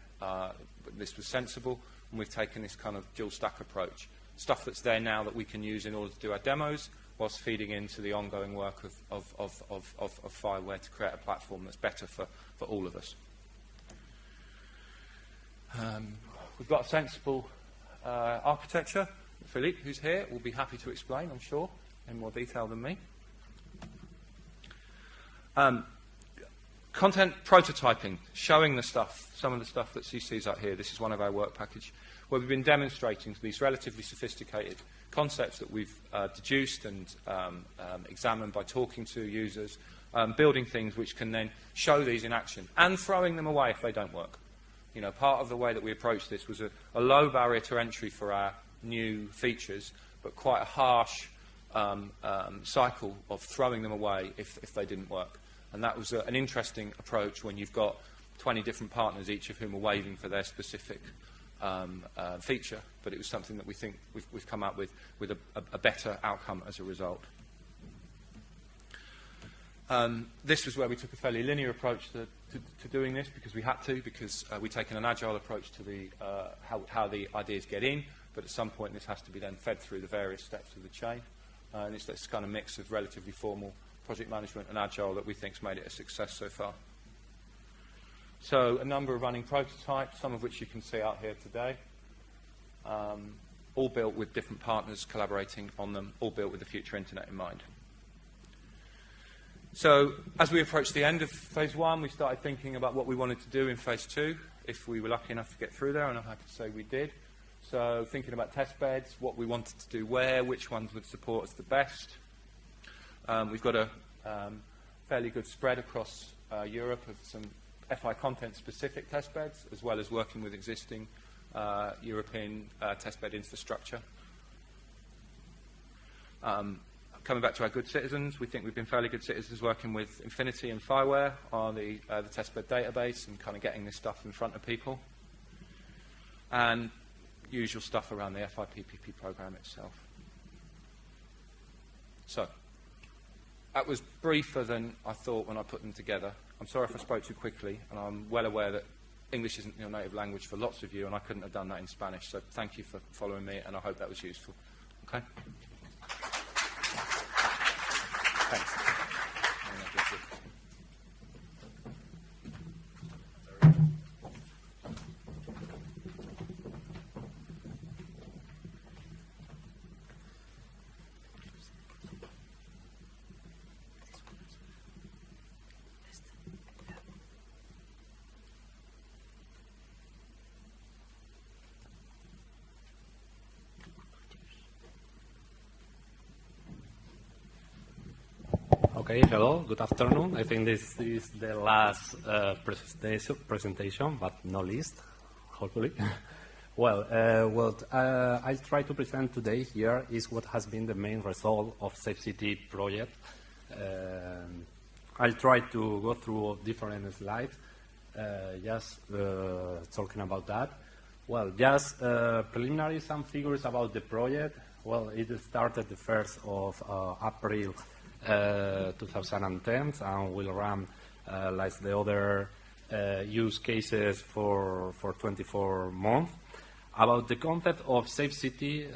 this was sensible, and we've taken this kind of dual stack approach. Stuff that's there now that we can use in order to do our demos, whilst feeding into the ongoing work of FIware to create a platform that's better for all of us. We've got a sensible architecture. Philippe, who's here, will be happy to explain, I'm sure, in more detail than me. Content prototyping, showing the stuff, some of the stuff that CC's up here. This is one of our work package, where we've been demonstrating these relatively sophisticated concepts that we've deduced and examined by talking to users, building things which can then show these in action, and throwing them away if they don't work. You know, part of the way that we approached this was a low barrier to entry for our new features, but quite a harsh cycle of throwing them away if they didn't work. And that was an interesting approach when you've got 20 different partners, each of whom are waving for their specific feature. But it was something that we think we've come up with a better outcome as a result. This was where we took a fairly linear approach to doing this, because we had to, because we've taken an agile approach to the how the ideas get in, but at some point this has to be then fed through the various steps of the chain. And it's this kind of mix of relatively formal project management and agile that we think has made it a success so far. So a number of running prototypes, some of which you can see out here today, all built with different partners collaborating on them, all built with the future internet in mind. So as we approached the end of phase one, we started thinking about what we wanted to do in phase two, if we were lucky enough to get through there, and I'm happy to say we did. So thinking about test beds, what we wanted to do where, which ones would support us the best. We've got a fairly good spread across Europe of some FI content-specific test beds, as well as working with existing European testbed infrastructure. Coming back to our good citizens, we think we've been fairly good citizens working with FINSENY and FIware on the testbed database and kind of getting this stuff in front of people. And usual stuff around the FI-PPP program itself. So, that was briefer than I thought when I put them together. I'm sorry if I spoke too quickly, and I'm well aware that English isn't your native language for lots of you, and I couldn't have done that in Spanish. So thank you for following me, and I hope that was useful. Okay? Thanks. Okay, hello, good afternoon. I think this is the last presentation, but not least, hopefully. Well, what I'll try to present today here is what has been the main result of SAFECITY project. I'll try to go through different slides, just talking about that. Well, just preliminary some figures about the project. Well, it started the 1st of April 2010 and will run like the other use cases for 24 months. About the concept of SAFECITY,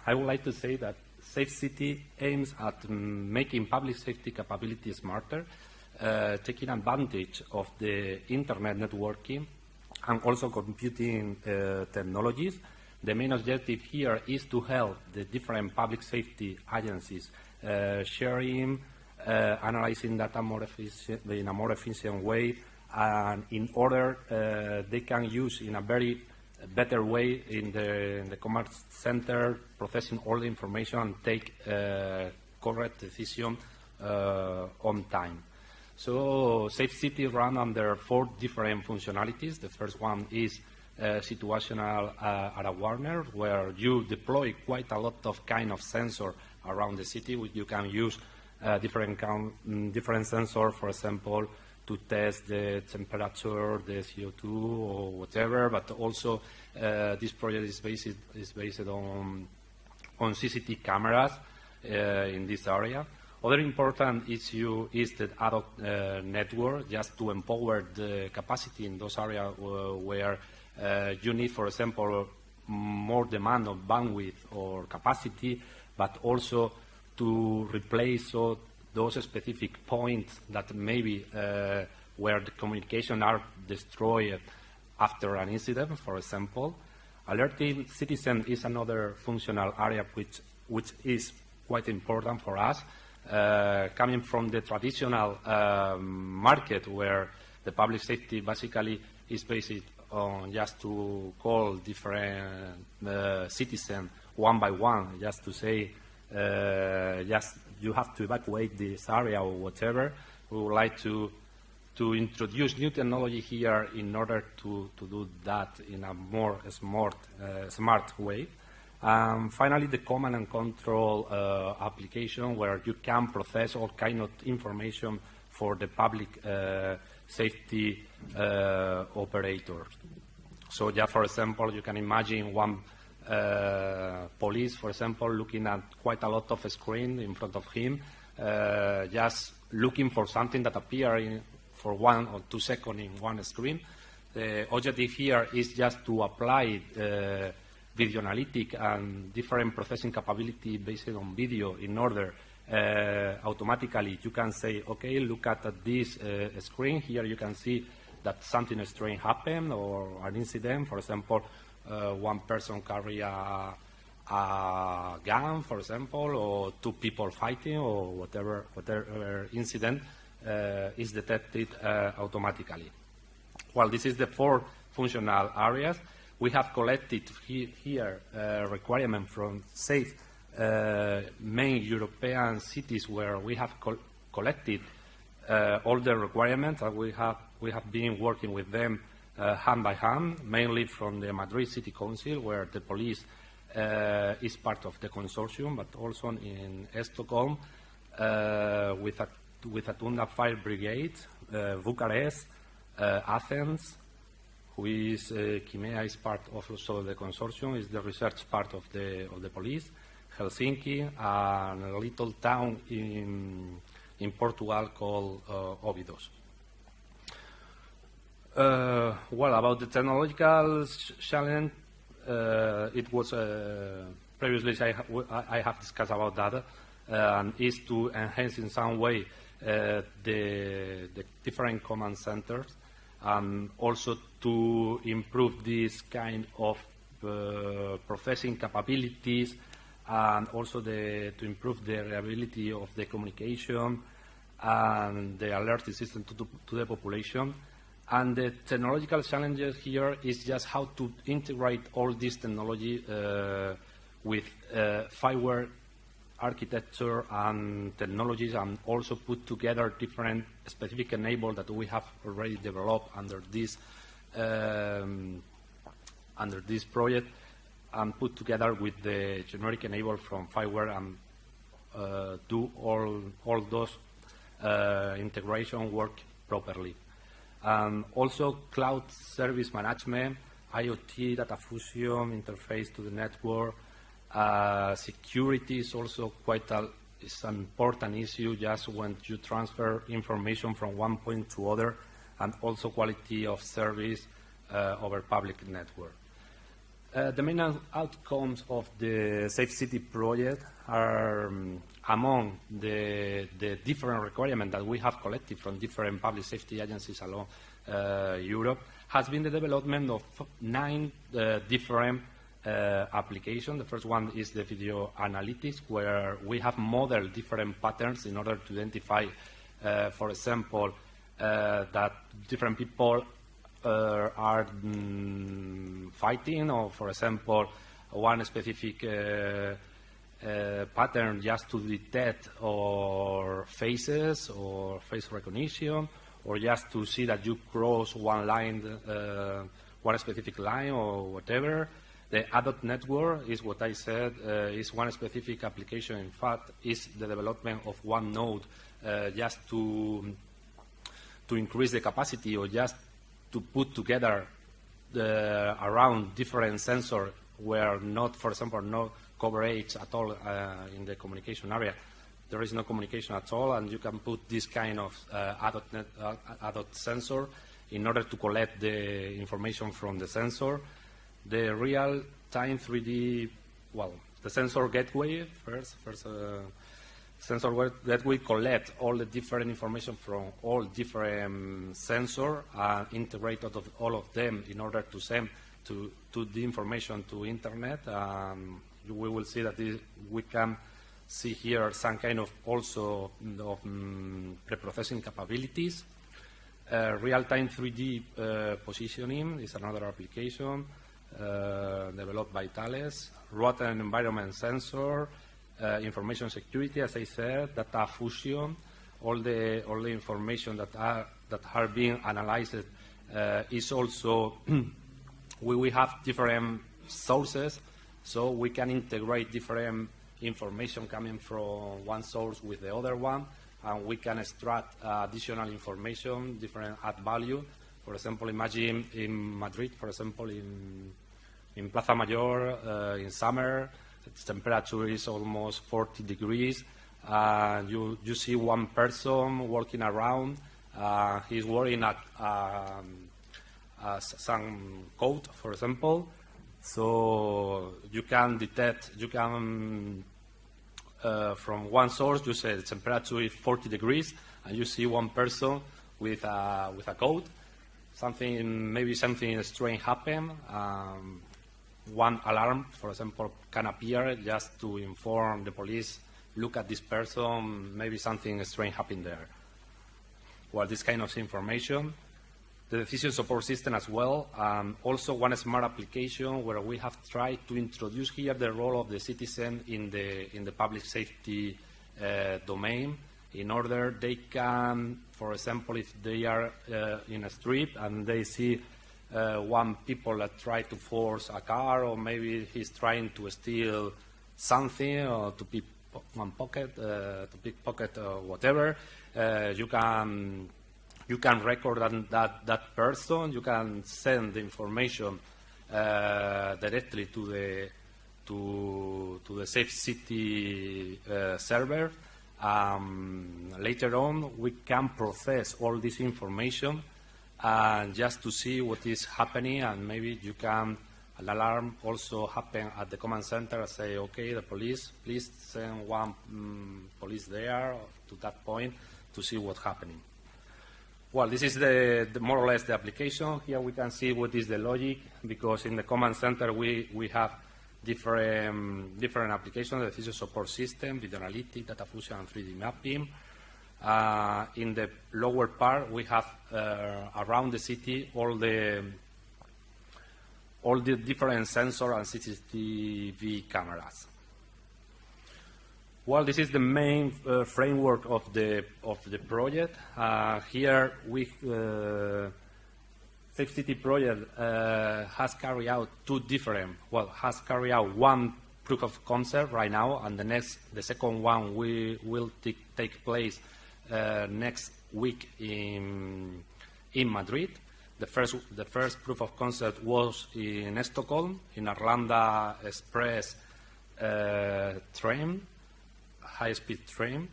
I would like to say that SAFECITY aims at making public safety capability smarter, taking advantage of the internet networking and also computing technologies. The main objective here is to help the different public safety agencies sharing, analyzing data in a more efficient way, and in order they can use in a very better way in the command center, processing all the information and take correct decision on time. So SAFECITY run under 4 different functionalities. The first one is situational awareness, where you deploy quite a lot of kind of sensor around the city. You can use different sensors, for example, to test the temperature, the CO2, or whatever. But also, this project is based on CCTV cameras in this area. Other important issue is the ad hoc network, just to empower the capacity in those areas where you need, for example, more demand of bandwidth or capacity, but also to replace those specific points that maybe where the communication are destroyed after an incident, for example. Alerting citizens is another functional area which is quite important for us. Coming from the traditional market where the public safety basically is based on just to call different citizens one by one, just to say, just you have to evacuate this area or whatever. We would like to introduce new technology here in order to do that in a more smart way. Finally, the command and control application, where you can process all kind of information for the public safety operators. So, yeah, for example, you can imagine one police, for example, looking at quite a lot of screen in front of him, just looking for something that appears for 1 or 2 seconds in one screen. The objective here is just to apply video analytic and different processing capability based on video in order automatically you can say, okay, look at this screen. Here you can see that something strange happened or an incident. For example, one person carry a gun, for example, or 2 people fighting, or whatever incident is detected automatically. Well, this is the 4 functional areas. We have collected here requirements from safe main European cities where we have collected all the requirements, and we have been working with them hand by hand, mainly from the Madrid City Council, where the police is part of the consortium, but also in Stockholm with Atunda Fire Brigade, Bucharest, Athens, who is Kimea is part of also the consortium, is the research part of the police, Helsinki, and a little town in Portugal called Óbidos. Well, about the technological challenge, it was previously I have discussed about that, is to enhance in some way the different command centers, and also to improve this kind of processing capabilities, and also to improve the reliability of the communication and the alerting system to the population. And the technological challenges here is just how to integrate all this technology with fireware architecture and technologies, and also put together different specific enablers that we have already developed under this project, and put together with the generic enable from fireware, and do all those integration work properly. And also cloud service management, IoT, data fusion, interface to the network. Security is also is an important issue just when you transfer information from one point to other, and also quality of service over public network. The main outcomes of the SAFECITY project are among the different requirements that we have collected from different public safety agencies along Europe, has been the development of 9 different applications. The first one is the video analytics, where we have modeled different patterns in order to identify, for example, that different people are fighting, or, for example, one specific pattern just to detect or faces or face recognition, or just to see that you cross one line, one specific line or whatever. The adult network is what I said, is one specific application. In fact, is the development of one node just to increase the capacity, or just to put together around different sensors where not, for example, no coverage at all in the communication area. There is no communication at all, and you can put this kind of adult sensor in order to collect the information from the sensor. The real-time 3D, well, the sensor gateway sensor gateway collect all the different information from all different sensors and integrate all of them in order to send to the information to Internet. We will see that we can see here some kind of also of pre-processing capabilities. Real-time 3D positioning is another application developed by Thales. Road and environment sensor, information security, as I said, data fusion, all the information that are being analyzed is also we have different sources, so we can integrate different information coming from one source with the other one, and we can extract additional information, different add value. For example, imagine in Madrid, for example, in Plaza Mayor in summer, the temperature is almost 40 degrees. You see one person walking around. He's wearing some coat, for example. So you can detect, from one source, you say the temperature is 40 degrees, and you see one person with a coat. Maybe something strange happen. One alarm, for example, can appear just to inform the police, look at this person, maybe something strange happened there. Well, this kind of information. The decision support system as well. Also one smart application where we have tried to introduce here the role of the citizen in the public safety domain, in order they can, for example, if they are in a street and they see one people that try to force a car, or maybe he's trying to steal something, or to pick one pocket, to pickpocket or whatever, you can record that person. You can send the information directly to the SAFECITY server. Later on, we can process all this information and just to see what is happening, and maybe you can, an alarm also happen at the command center and say, okay, the police, please send one police there to that point to see what's happening. Well, this is the more or less the application. Here we can see what is the logic, because in the command center we have different applications: the decision support system, video analytics, data fusion, and 3D mapping. In the lower part, we have around the city all the different sensor and CCTV cameras. Well, this is the main framework of the project. Here, SAFECITY project has carried out has carried out one proof of concept right now, and the second one will take place next week in Madrid. The first proof of concept was in Stockholm, in Arlanda Express train, high-speed train.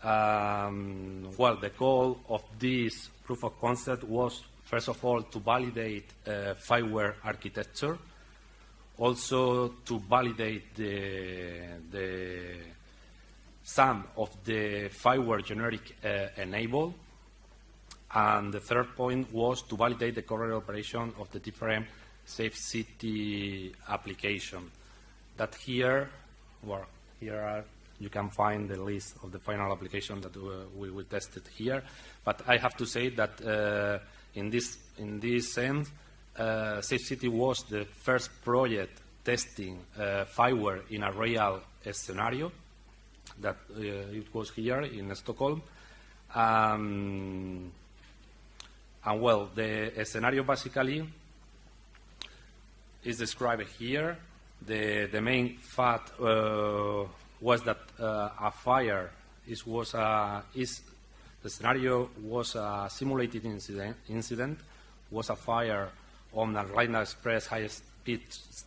Well, the goal of this proof of concept was, first of all, to validate FIWARE architecture, also to validate some of the FIWARE generic enable, and the third point was to validate the current operation of the different SAFECITY application. That here you can find the list of the final application that we will test it here. But I have to say that in this sense, SAFECITY was the first project testing FIWARE in a real scenario. That it was here in Stockholm. And well, the scenario basically is described here. The main fact was that a fire the scenario was a simulated incident, was a fire on the Arlanda Express high-speed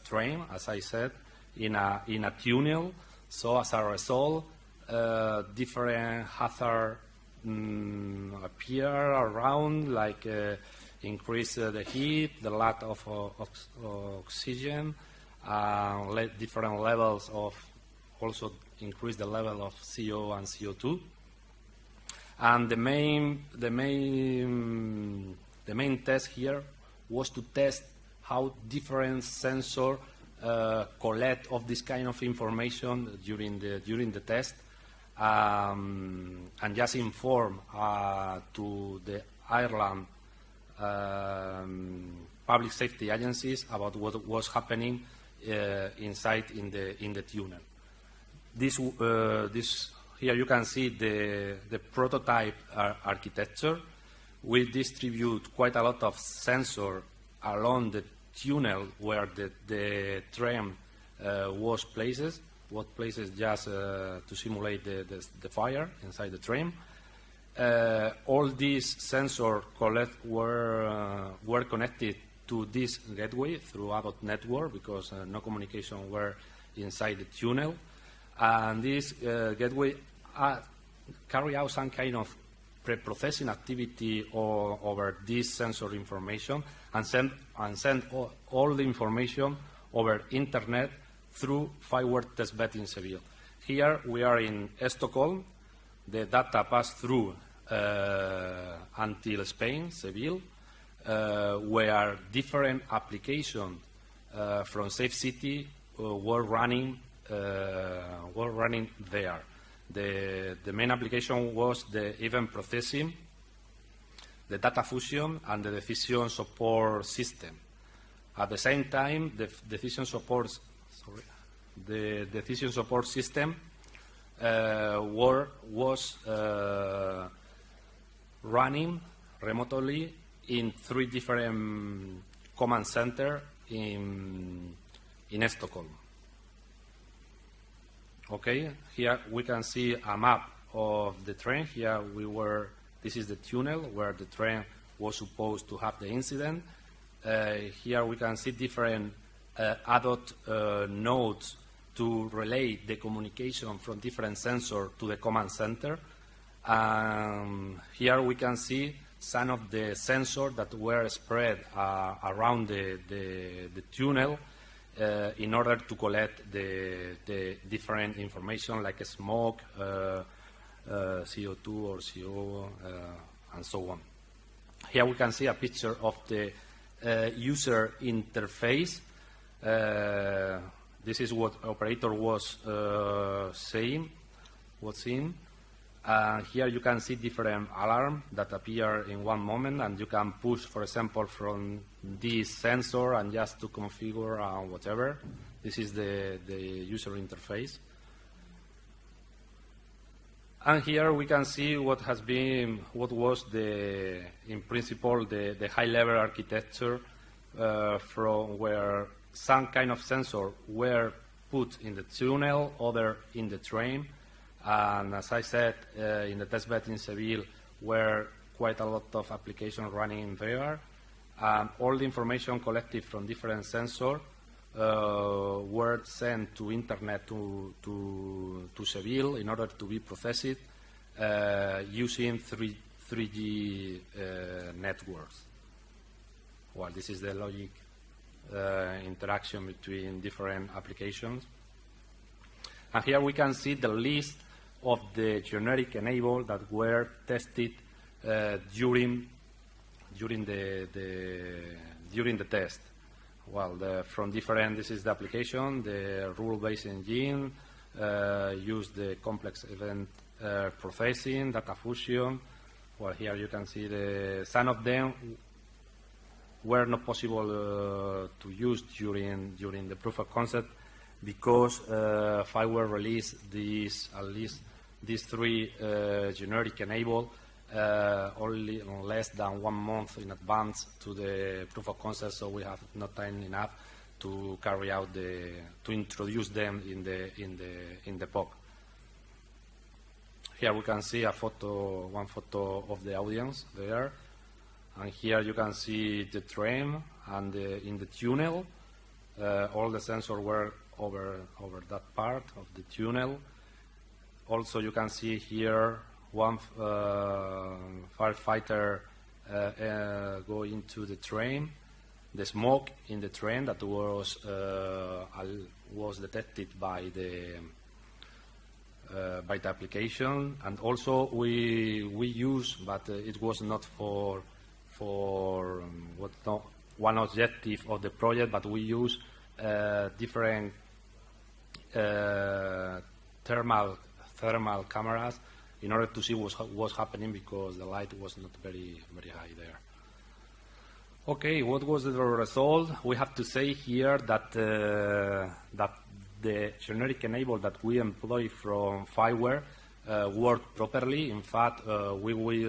train, as I said, in a tunnel. So as a result, different hazards appear around, like increase the heat, the lack of oxygen, different levels of, also increase the level of CO and CO2. And the main test here was to test how different sensors collect of this kind of information during the test, and just inform to the Ireland public safety agencies about what was happening inside in the tunnel. This here you can see the prototype architecture. We distribute quite a lot of sensors along the tunnel where the train was placed just to simulate the fire inside the train. All these sensors were connected to this gateway through ADOT network, because no communication were inside the tunnel. And this gateway carry out some kind of pre-processing activity over this sensor information, and send all the information over Internet through FIWARE testbed in Seville. Here we are in Stockholm. The data passed through until Spain, Seville, where different applications from SAFECITY were running there. The main application was the event processing, the data fusion, and the decision support system. At the same time, the decision support system was running remotely in 3 different command centers in Stockholm. Okay, here we can see a map of the train. Here this is the tunnel where the train was supposed to have the incident. Here we can see different ADOT nodes to relay the communication from different sensors to the command center. Here we can see some of the sensors that were spread around the tunnel in order to collect the different information like smoke, CO2 or CO, and so on. Here we can see a picture of the user interface. This is what operator was seeing. Here you can see different alarms that appear in one moment, and you can push, for example, from this sensor and just to configure whatever. This is the user interface. And here we can see what was in principle, the high-level architecture from where some kind of sensor were put in the tunnel, other in the train. And as I said, in the testbed in Seville, were quite a lot of applications running there. All the information collected from different sensors were sent to Internet to Seville in order to be processed using 3G networks. Well, this is the logic interaction between different applications. And here we can see the list of the generic enable that were tested during the test. Well, from different, this is the application, the rule-based engine, use the complex event processing, data fusion. Well, here you can see some of them were not possible to use during the proof of concept because FI-ware released at least these three generic enable only less than 1 month in advance to the proof of concept, so we have not time enough to carry out to introduce them in the POC. Here we can see one photo of the audience there, and here you can see the train and in the tunnel. All the sensors were over that part of the tunnel. Also, you can see here one firefighter go into the train. The smoke in the train that was detected by the application, and also we use, but it was not for one objective of the project, but we use different thermal cameras in order to see what was happening because the light was not very high there. Okay, what was the result? We have to say here that that the generic enable that we employ from FI-ware worked properly. In fact, we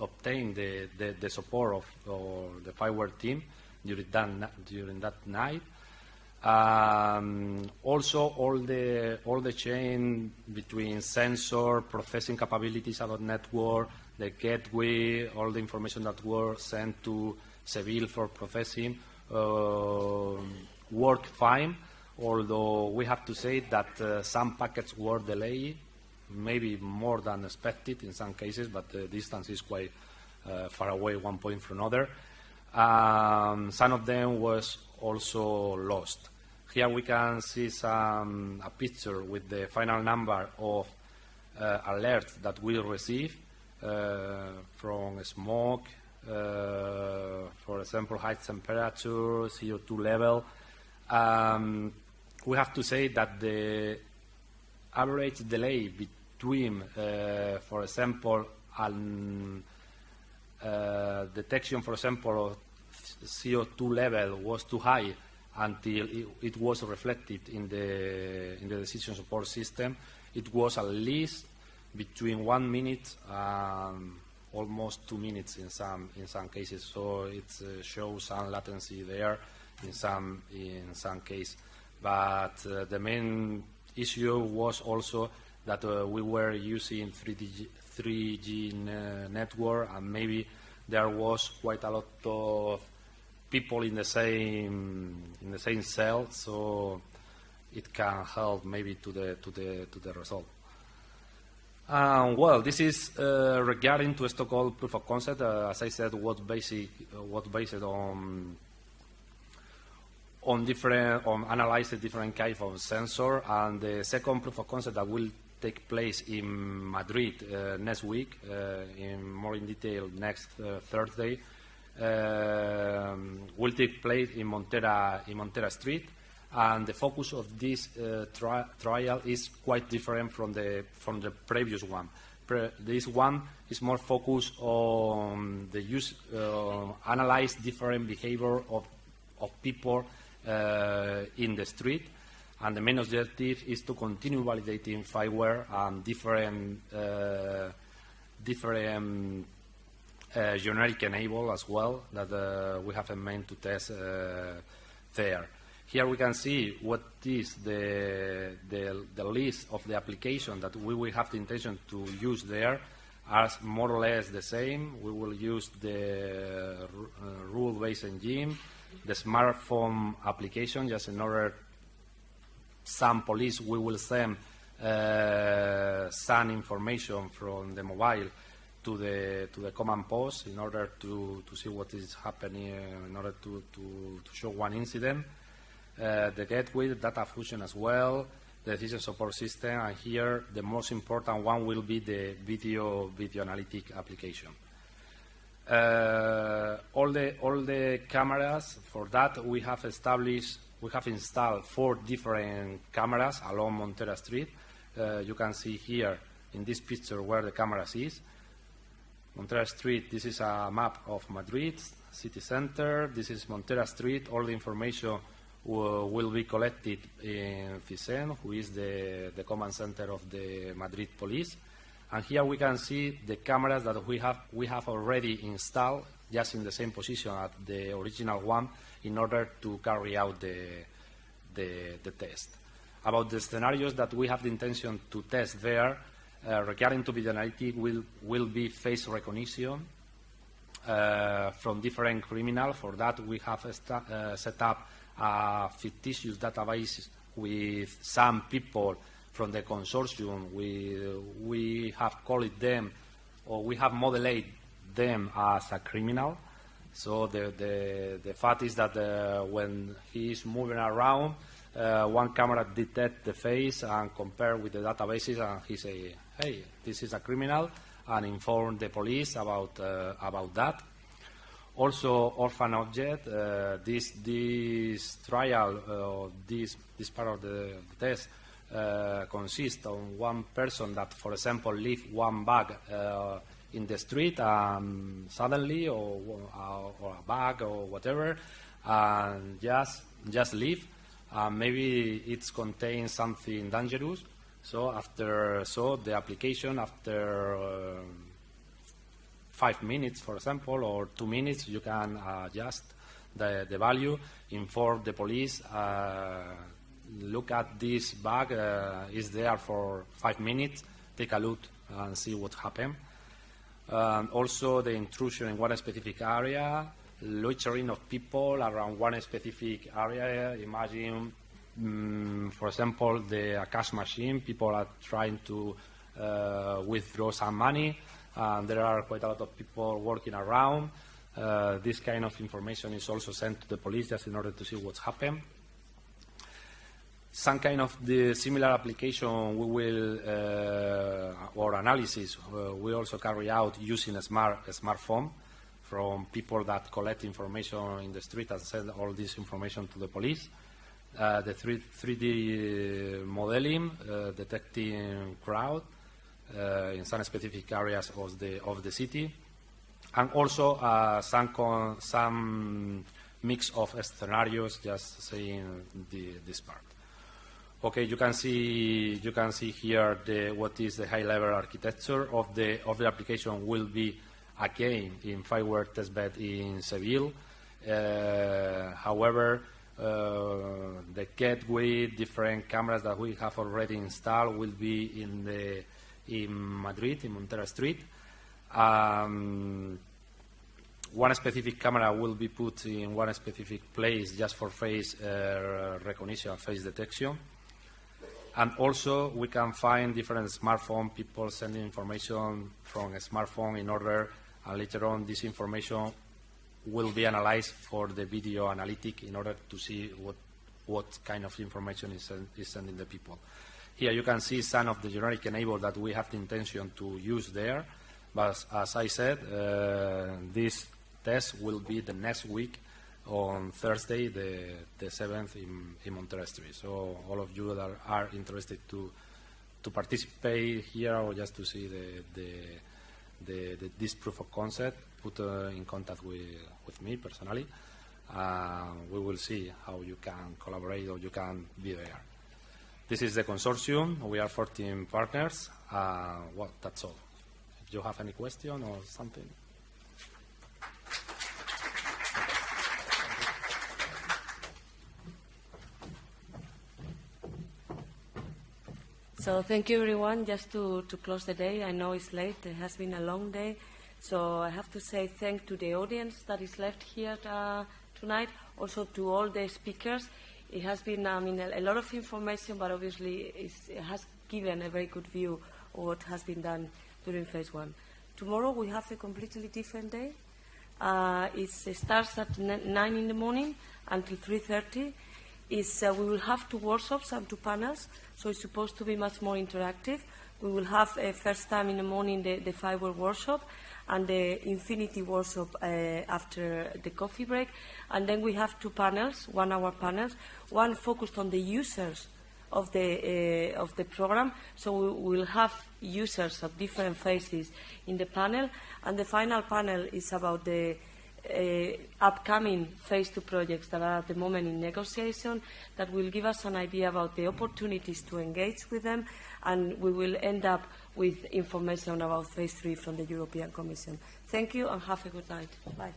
obtained the support of the FI-ware team during that night. Also, all the chain between sensor, processing capabilities about network, the gateway, all the information that were sent to Seville for processing worked fine, although we have to say that some packets were delayed, maybe more than expected in some cases, but the distance is quite far away one point from another. Some of them was also lost. Here we can see a picture with the final number of alerts that we received from smoke, for example, high temperature, CO2 level. We have to say that the average delay between, for example, detection, for example, of CO2 level was too high until it was reflected in the decision support system. It was at least between 1 minute and almost 2 minutes in some cases. So it shows some latency there in some case. But the main issue was also that we were using 3G network, and maybe there was quite a lot of people in the same cell, so it can help maybe to the result. Well, this is regarding to Stockholm proof of concept. As I said, what's based on analyzing different kinds of sensor, and the second proof of concept that will take place in Madrid next week, more in detail next Thursday, will take place in Montera Street, and the focus of this trial is quite different from the previous one. This one is more focused on the use, analyze different behavior of people in the street, and the main objective is to continue validating firmware and different generic enable as well that we have in mind to test there. Here we can see what is the list of the application that we will have the intention to use there, as more or less the same. We will use the rule-based engine, the smartphone application, just in order some police we will send some information from the mobile to the command post in order to see what is happening, in order to show one incident. The gateway, the data fusion as well, the decision support system, and here the most important one will be the video analytic application. All the cameras, for that we have installed 4 different cameras along Montera Street. You can see here in this picture where the cameras is. Montera Street, this is a map of Madrid city center. This is Montera Street. All the information will be collected in FINSENY, who is the command center of the Madrid police. And here we can see the cameras that we have already installed, just in the same position as the original one, in order to carry out the test. About the scenarios that we have the intention to test there, regarding to video analytic will be face recognition from different criminals. For that, we have set up a fictitious database with some people from the consortium. We have called them, or we have modeled them as a criminal. So the fact is that when he is moving around, one camera detects the face and compare with the databases, and he say, "Hey, this is a criminal," and inform the police about that. Also, orphan object. This trial, this part of the test consists of one person that, for example, leave one bag in the street suddenly, or a bag or whatever, and just leave. Maybe it contains something dangerous. So the application, after 5 minutes, for example, or 2 minutes, you can adjust the value, inform the police, look at this bag, is there for 5 minutes, take a look and see what happened. Also the intrusion in one specific area, loitering of people around one specific area. Imagine, for example, a cash machine. People are trying to withdraw some money, and there are quite a lot of people working around. This kind of information is also sent to the police just in order to see what's happened. Some kind of the similar application we will, or analysis, we also carry out using a smartphone from people that collect information in the street and send all this information to the police. The 3D modeling, detecting crowd in some specific areas of the city, and also some mix of scenarios, just saying this part. Okay, you can see here what is the high-level architecture of the application. Will be again in firmware testbed in Seville. However, the gateway, different cameras that we have already installed, will be in Madrid, in Montera Street. One specific camera will be put in one specific place just for face recognition, face detection. And also, we can find different smartphone people sending information from a smartphone in order, and later on, this information will be analyzed for the video analytic in order to see what kind of information is sending the people. Here you can see some of the generic enablers that we have the intention to use there. But as I said, this test will be the next week on Thursday, the 7th in Montreal. So all of you that are interested to participate here or just to see this proof of concept, put in contact with me personally. We will see how you can collaborate or you can be there. This is the consortium. We are 14 partners. Well, that's all. If you have any question or something. So thank you, everyone. Just to close the day, I know it's late. It has been a long day. So I have to say thanks to the audience that is left here tonight, also to all the speakers. It has been, a lot of information, but obviously it has given a very good view of what has been done during phase 1. Tomorrow we have a completely different day. It starts at 9 in the morning until 3:30. We will have 2 workshops and 2 panels, so it's supposed to be much more interactive. We will have first time in the morning the fiber workshop and the Infinity workshop after the coffee break. And then we have 2 panels, 1-hour panels, one focused on the users of the program. So we will have users of different phases in the panel. And the final panel is about the upcoming phase 2 projects that are at the moment in negotiation, that will give us an idea about the opportunities to engage with them, and we will end up with information about phase 3 from the European Commission. Thank you and have a good night. Bye.